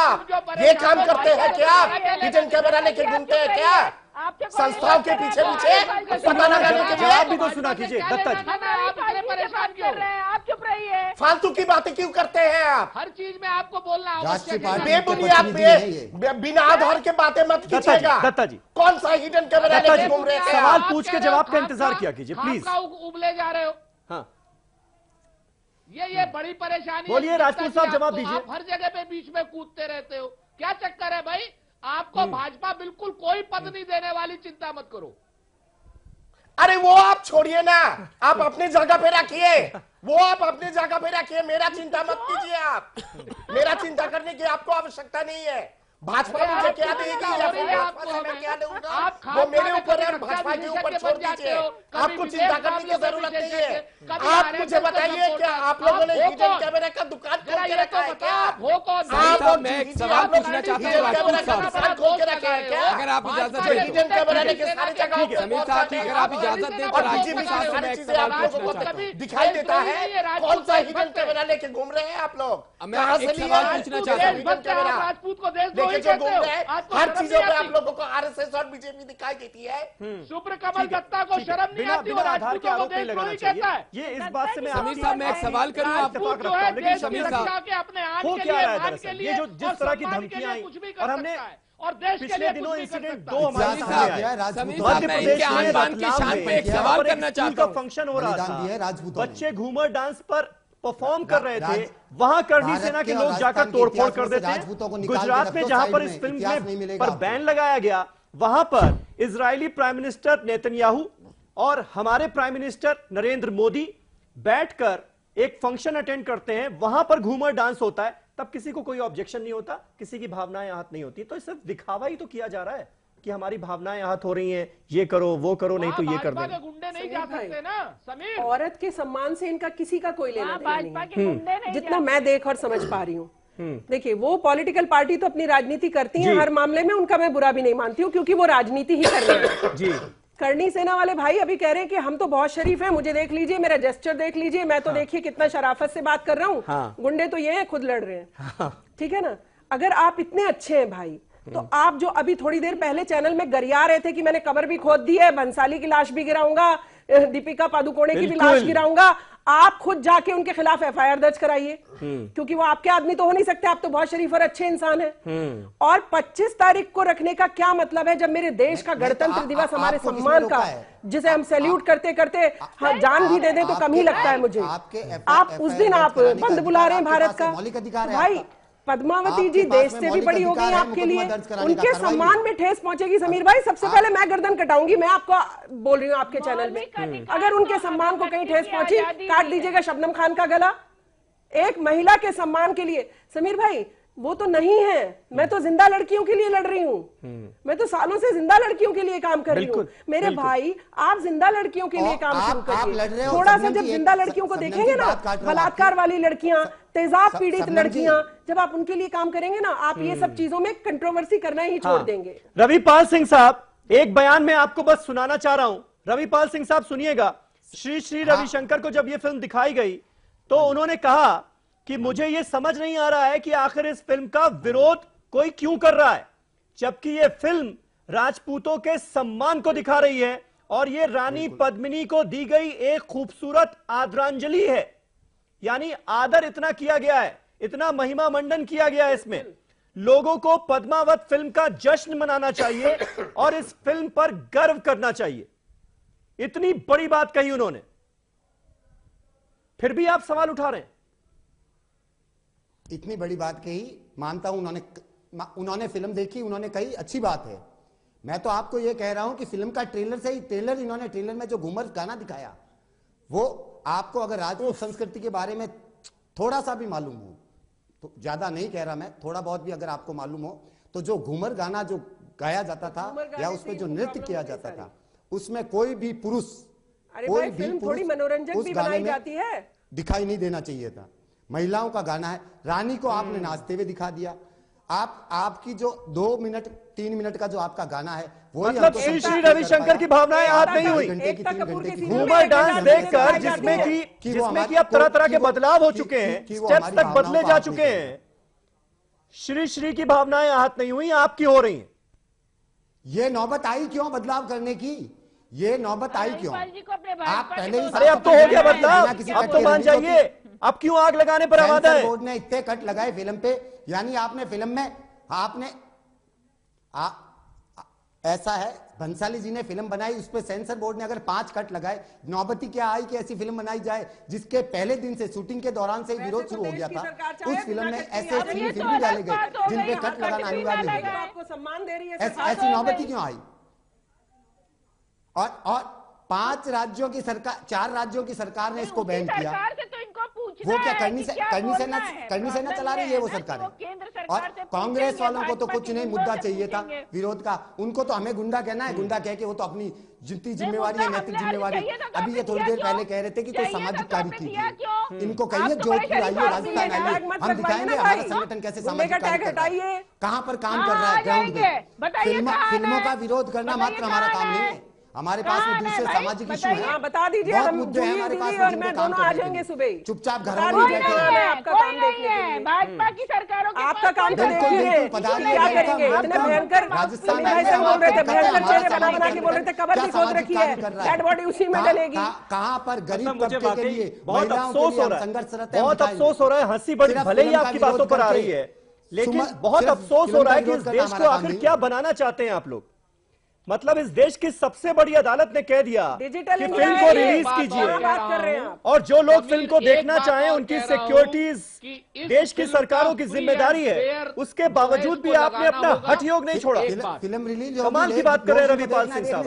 ये काम करते हैं क्या? हिडन कैमरा लेके घूमते हैं क्या संस्थाओं के पीछे पीछे पता लगाने के लिए? जवाब भी तो सुना कीजिए दत्ता जी। परेशान क्यों कर रहे हैं आप? चुप रहिए। फालतू की बातें क्यों करते हैं आप? हर चीज में आपको बोलना आवश्यक है। बेबुनियाद पे बिना आधार के बातें मत कीजिएगा। दत्ता जी कौन सा हिडन कैमरा लेके घूम रहे थे? सवाल पूछ के जवाब का इंतजार किया कीजिए प्लीज। उबले जा रहे हो। हाँ, ये बड़ी परेशानी। बोलिए राजपूत साहब, जवाब दीजिए। आप हर जगह पे बीच में कूदते रहते हो, क्या चक्कर है भाई? आपको भाजपा बिल्कुल कोई पद नहीं देने वाली, चिंता मत करो। अरे वो आप छोड़िए ना, आप अपनी जगह पे रखिए, वो आप अपनी जगह पे रखिए, मेरा चिंता मत कीजिए आप। मेरा चिंता करने की आपको आवश्यकता नहीं है। भाजपा मुझे क्या देगी या फिर भाजपा से मैं क्या दूंगा, वो मेरे ऊपर है, भाजपा के ऊपर छोड़ दीजिए। आपको चिंता करने की जरूरत नहीं है। आप मुझे बताइए, क्या आप लोगों ने हिडन कैमरा का दुकान खोल के रखा है क्या? आप मैं एक सवाल पूछना चाहता हूँ राजपूत साहब, खोल के रखा है क्या? अगर आप इजाजत दें, हिडन कैमरा लेके सारी जगह समीर साहब जी, अगर आप इजाजत दें तो राजपूत साहब से मैं एक सवाल पूछना चाहता हूँ। दिखाई देता है कौन सा हिडन कैमरा लेके घूम रहे हैं आप लोग? मैं एक सवाल पूछना चाहता हूँ। हिडन कैमरा राजपूत को देश घूम रहे हैं, हर चीजों पे आप लोगों को आरएसएस और बीजेपी दिखाई देती है। शुभ्र कमल दत्ता को शर्म नहीं आती और आधार के आरोप नहीं लगाना चाहिए। ये इस बात से मैं समीर साहब, मैं एक सवाल करूं आपको, लेकिन समीर साहब अपने हो क्या रहा है दरअसल, ये जो जिस तरह की धमकियां आई और हमने और देश पिछले दिनों इंसिडेंट दो हमारे समीर सामने आए। साहब, मैं इनके आन बान की शान पे एक सवाल करना चाहता हूं। फंक्शन हो रहा था, बच्चे घूमर डांस पर परफॉर्म कर रहे थे, वहां करणी सेना के लोग जाकर तोड़फोड़ कर देते हैं। गुजरात में जहां पर इस फिल्म पर बैन लगाया गया, वहां पर इजरायली प्राइम मिनिस्टर नेतन्याहू और हमारे प्राइम मिनिस्टर नरेंद्र मोदी बैठकर एक फंक्शन अटेंड करते हैं, वहां पर घूमर डांस होता है, तब किसी को कोई ऑब्जेक्शन नहीं होता, किसी की भावनाएं आहत नहीं होती। तो सिर्फ दिखावा ही तो किया जा रहा है कि हमारी भावनाएं आहत हो रही हैं, ये करो वो करो, नहीं तो ये कर देंगे। गुंडे नहीं जा सकते ना समीर। औरत के सम्मान से इनका किसी का कोई लेना देना भाजपा के गुंडे नहीं, जितना मैं देख और समझ पा रही हूँ। देखिए, वो पॉलिटिकल पार्टी तो अपनी राजनीति करती है, हर मामले में उनका मैं बुरा भी नहीं मानती हूँ, क्योंकि वो राजनीति ही कर रहे हैं। जी, करणी सेना वाले भाई अभी कह रहे हैं कि हम तो बहुत शरीफ हैं, मुझे देख लीजिए, मेरा जेस्चर देख लीजिए, मैं तो देखिए कितना शराफत से बात कर रहा हूँ। गुंडे तो ये है, खुद लड़ रहे हैं। ठीक है ना? अगर आप इतने अच्छे हैं भाई, तो आप जो अभी थोड़ी देर पहले चैनल में गरिया रहे थे कि मैंने कब्र भी खोद दी है, भंसाली की लाश भी गिराऊंगा, दीपिका पादुकोणे की भी लाश गिराऊंगा, आप खुद जाके उनके खिलाफ एफआईआर दर्ज कराइए, क्योंकि वो आपके आदमी तो हो नहीं सकते, आप तो बहुत शरीफ और अच्छे इंसान हैं। और 25 तारीख को रखने का क्या मतलब है, जब मेरे देश का गणतंत्र दिवस, हमारे सम्मान का, जिसे हम सैल्यूट करते करते जान भी दे दें तो कम ही लगता है मुझे। आप उस दिन आप बंद बुला रहे हैं भारत का। भाई पद्मावती जी देश से भी बड़ी हो गई आपके लिए, उनके सम्मान में ठेस पहुंचेगी समीर भाई, सबसे पहले मैं गर्दन कटाऊंगी। मैं आपको बोल रही हूँ आपके चैनल में, अगर उनके सम्मान को कहीं ठेस पहुंची, काट दीजिएगा शबनम खान का गला। एक महिला के सम्मान के लिए समीर भाई, वो तो नहीं है, मैं तो जिंदा लड़कियों के लिए लड़ रही हूँ, मैं तो सालों से जिंदा लड़कियों के लिए काम कर रही हूँ। मेरे भाई, आप जिंदा लड़कियों के लिए काम शुरू करिए। थोड़ा सा जब जिंदा लड़कियों को देखेंगे ना, बलात्कार वाली लड़कियां, तेजाब पीड़ित लड़कियां, जब आप उनके लिए काम करेंगे ना, आप ये सब चीजों में कंट्रोवर्सी करना ही छोड़ देंगे। रविपाल सिंह साहब, एक बयान में आपको बस सुनाना चाह रहा हूं। रविपाल सिंह साहब सुनिएगा, श्री रविशंकर को जब ये फिल्म दिखाई गई तो उन्होंने कहा कि मुझे ये समझ नहीं आ रहा है कि आखिर इस फिल्म का विरोध कोई क्यों कर रहा है, जबकि ये फिल्म राजपूतों के सम्मान को दिखा रही है और ये रानी पद्मिनी को दी गई एक खूबसूरत आदरांजलि है। यानी आदर इतना किया गया है, इतना महिमा मंडन किया गया है इसमें। लोगों को पद्मावत फिल्म का जश्न मनाना चाहिए और इस फिल्म पर गर्व करना चाहिए। इतनी बड़ी बात कही उन्होंने, फिर भी आप सवाल उठा रहे हैं। इतनी बड़ी बात कही, मानता हूं उन्होंने फिल्म देखी, उन्होंने कही, अच्छी बात है। मैं तो आपको ये कह रहा हूं कि फिल्म का ट्रेलर से ही, इन्होंने ट्रेलर में जो घूमर गाना दिखाया, वो आपको अगर राजपूत संस्कृति के बारे में थोड़ा सा भी मालूम हो, तो ज्यादा नहीं कह रहा मैं, थोड़ा बहुत भी अगर आपको मालूम हो, तो जो घूमर गाना जो गाया जाता था या उसमें जो नृत्य किया जाता था, उसमें कोई भी पुरुष, कोई भी पुरुष थोड़ी मनोरंजक भी बनाई जाती है, दिखाई नहीं देना चाहिए था। महिलाओं का गाना है, रानी को आपने नाचते हुए दिखा दिया। आपकी जो 2 मिनट 3 मिनट का जो आपका गाना है, वो मतलब श्री रविशंकर की भावनाएं याद नहीं हुई। घूमर डांस देखकर जिसमें कि अब तरह तरह के बदलाव हो चुके हैं, स्टेप्स तक बदले जा चुके हैं, श्री की भावनाएं आहत नहीं हुई, आपकी हो रही हैं। ये नौबत आई क्यों बदलाव करने की? ये नौबत आई क्यों? आप पहले ही, अरे अब तो हो गया बदलाव, अब तो मान जाइए, अब क्यों आग लगाने पर आवाज़ है? बोर्ड ने इतने कट लगाए फिल्म पे, यानी आपने फिल्म में ऐसा है, भंसाली जी ने फिल्म बनाई, उस पर सेंसर बोर्ड ने अगर 5 कट लगाए, नौबती क्या आई कि ऐसी फिल्म बनाई जाए जिसके पहले दिन से, शूटिंग के दौरान से विरोध शुरू हो गया था। उस फिल्म में ऐसे सीन फिल्म भी डाले गए जिन पे कट लगाना अनिवार्य हो गया। आपको सम्मान दे रही है, ऐसी नौबती क्यों आई? और 5 राज्यों की सरकार, 4 राज्यों की सरकार ने इसको बैन किया। वो क्या करनी सेना चला रही है वो सरकार है? और कांग्रेस वालों को तो कुछ नहीं, मुद्दा चाहिए था विरोध का, उनको तो हमें गुंडा कहना है, गुंडा कह के वो तो अपनी जितनी जिम्मेवारी है, नैतिक जिम्मेवारी। अभी ये थोड़ी देर पहले कह रहे थे कि कोई सामाजिक कार्य कीजिए, इनको कहिए जोधपुर आइए, राजस्थान आइए, हम दिखाएंगे हमारा संगठन कैसे सामाजिक कार्य करता है, कहां पर काम कर रहा है ग्राउंड पे। फिल्मों का विरोध करना मात्र हमारा काम नहीं है, हमारे पास में दूसरे सामाजिक इशू है, बता दीजिए, बहुत मुद्दे हैं हमारे पास, और मैं दोनों आ जाएंगे सुबह। चुपचाप घर में नहीं बैठे, आपका काम देखिए, भाजपा की सरकारों के आपका काम तो देखिए, क्या करेंगे? इतने भयंकर राजस्थान से बोल रहे थे, भयंकर चेहरे बना के बोल रहे थे, कबर की खोद रखी है, डेड बॉडी उसी में डलेगी। कहाँ पर गरीब तबके के लिए, बहुत अफसोस हो रहा है, बहुत अफसोस हो रहा है। हंसी बड़ी भले ही आपकी बातों पर आ रही है, लेकिन बहुत अफसोस हो रहा है कि इस देश को आखिर क्या बनाना चाहते हैं आप लोग। मतलब इस देश की सबसे बड़ी अदालत ने कह दिया कि फिल्म को रिलीज कीजिए, और जो लोग फिल्म को देखना चाहें उनकी सिक्योरिटीज देश की सरकारों की जिम्मेदारी है, उसके बावजूद भी आपने अपना हठ योग नहीं छोड़ा। फिल्म रिलीज कमाल की बात कर रहे हैं रविपाल सिंह साहब।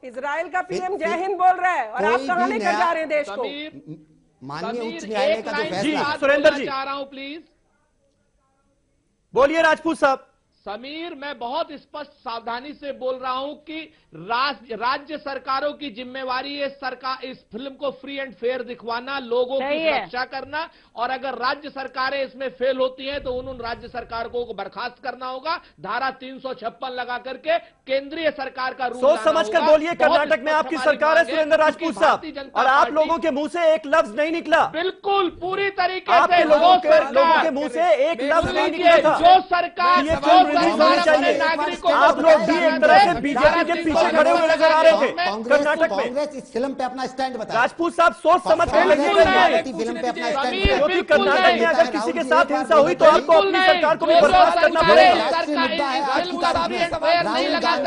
इजराइल का पीएम जय हिंद बोल रहा है, और आप कहां लेकर जा रहे हैं देश को? माननीय उच्च न्यायालय का जो फैसला, सुरेंद्र जी चाह रहा हूं, प्लीज बोलिए राजपूत साहब। समीर, मैं बहुत स्पष्ट सावधानी से बोल रहा हूं कि राज्य सरकारों की जिम्मेवारी है सरकार इस फिल्म को फ्री एंड फेयर दिखवाना, लोगों की सुरक्षा करना, और अगर राज्य सरकारें इसमें फेल होती हैं तो उन राज्य सरकारों को बर्खास्त करना होगा, धारा 356 लगा करके केंद्रीय सरकार का रूल सोच समझ कर बोलिए। कर्नाटक में आपकी सरकार है सुरेंद्र राजपूत साहब, और आप लोगों के मुंह से एक लफ्ज नहीं निकला। बिल्कुल पूरी तरीके से लोगों के मुंह से एक लफ्ज नहीं निकला था जो सरकार ये फिल्म रिलीज होनी चाहिए। आप लोग भी एक तरह से बीजेपी के पीछे खड़े हुए नजर आ रहे थे कर्नाटक में। कांग्रेस इस फिल्म पे अपना स्टैंड बताया। राजपूत साहब सोच समझ कर लगे, फिल्म पे अपना स्टैंड, क्योंकि कर्नाटक में अगर किसी के साथ हिंसा हुई तो आपको अपनी सरकार को भी बर्खास्त करना पड़ेगा।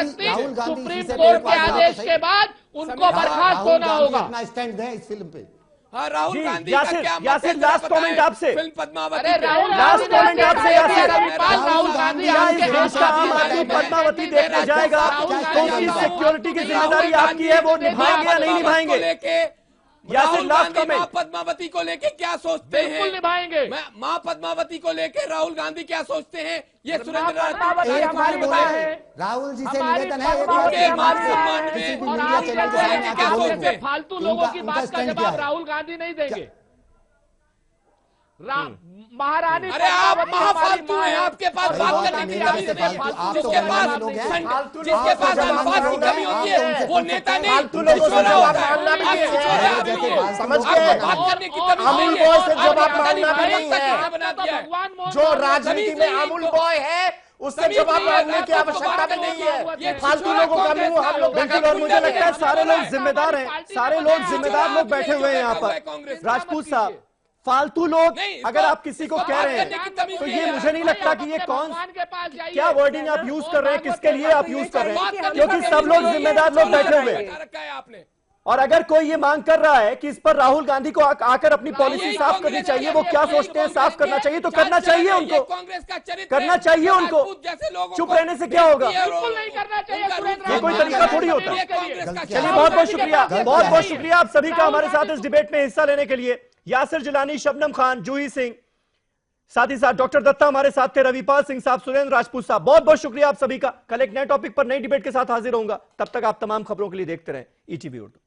सुप्रीम कोर्ट के आदेश के बाद उनको बर्खास्त होना होगा। अपना स्टैंड दें इस फिल्म पे। हाँ, राहुल गांधी का क्या यासिर लास्ट कमेंट आपसे, फिल्म पद्मावती, लास्ट कमेंट आपसे यासिर। राहुल गांधी इस देश का आम आदमी पद्मावती देखने जाएगा तो उसकी सिक्योरिटी की जिम्मेदारी आपकी है, वो निभाएंगे या नहीं निभाएंगे? राहुल गांधी माँ पद्मावती को लेके क्या सोचते हैं? बिल्कुल निभाएंगे। माँ पद्मावती को लेके राहुल गांधी क्या सोचते हैं? ये सुरेंद्र राहुल जी से निवेदन है, फालतू लोगों की बात का जवाब राहुल गांधी नहीं देंगे। महारानी, अरे आप महाफालतू हैं, आपके पास बात करने की कमी नहीं है। जिसके पास अल्फाज की कमी होती है वो नेता नहीं, पिछोरा होता है। समझ गए, अमूल बॉय से जवाब मांगना भी नहीं है। जो राजनीति में अमूल बॉय है उससे जवाब मांगने की आवश्यकता भी नहीं है। फालतू लोगों का मुंह हम लोग, बिल्कुल। और मुझे लगता है सारे लोग जिम्मेदार हैं, सारे लोग जिम्मेदार लोग बैठे हुए हैं यहाँ पर। राजपूत साहब, फालतू लोग अगर आप किसी को कह रहे हैं तो ये मुझे नहीं लगता कि ये कौन, क्या वर्डिंग आप यूज कर रहे हैं, किसके लिए आप यूज कर रहे हैं, क्योंकि सब लोग जिम्मेदार लोग बैठे हुए हैं। और अगर कोई ये मांग कर रहा है कि इस पर राहुल गांधी को आकर अपनी पॉलिसी साफ करनी चाहिए, वो क्या सोचते हैं, साफ करना चाहिए तो करना चाहिए उनको, करना चाहिए उनको, चुप रहने से क्या होगा? ये कोई तरीका थोड़ी होता है। चलिए बहुत बहुत शुक्रिया, बहुत बहुत शुक्रिया आप सभी का हमारे साथ इस डिबेट में हिस्सा लेने के लिए। यासिर जिलानी, शबनम खान, जूही सिंह, साथ ही साथ डॉक्टर दत्ता हमारे साथ थे, रविपाल सिंह साहब, सुरेंद्र राजपूत साहब, बहुत बहुत शुक्रिया आप सभी का। कल एक नए टॉपिक पर नई डिबेट के साथ हाजिर होऊंगा, तब तक आप तमाम खबरों के लिए देखते रहें ETV उर्दू।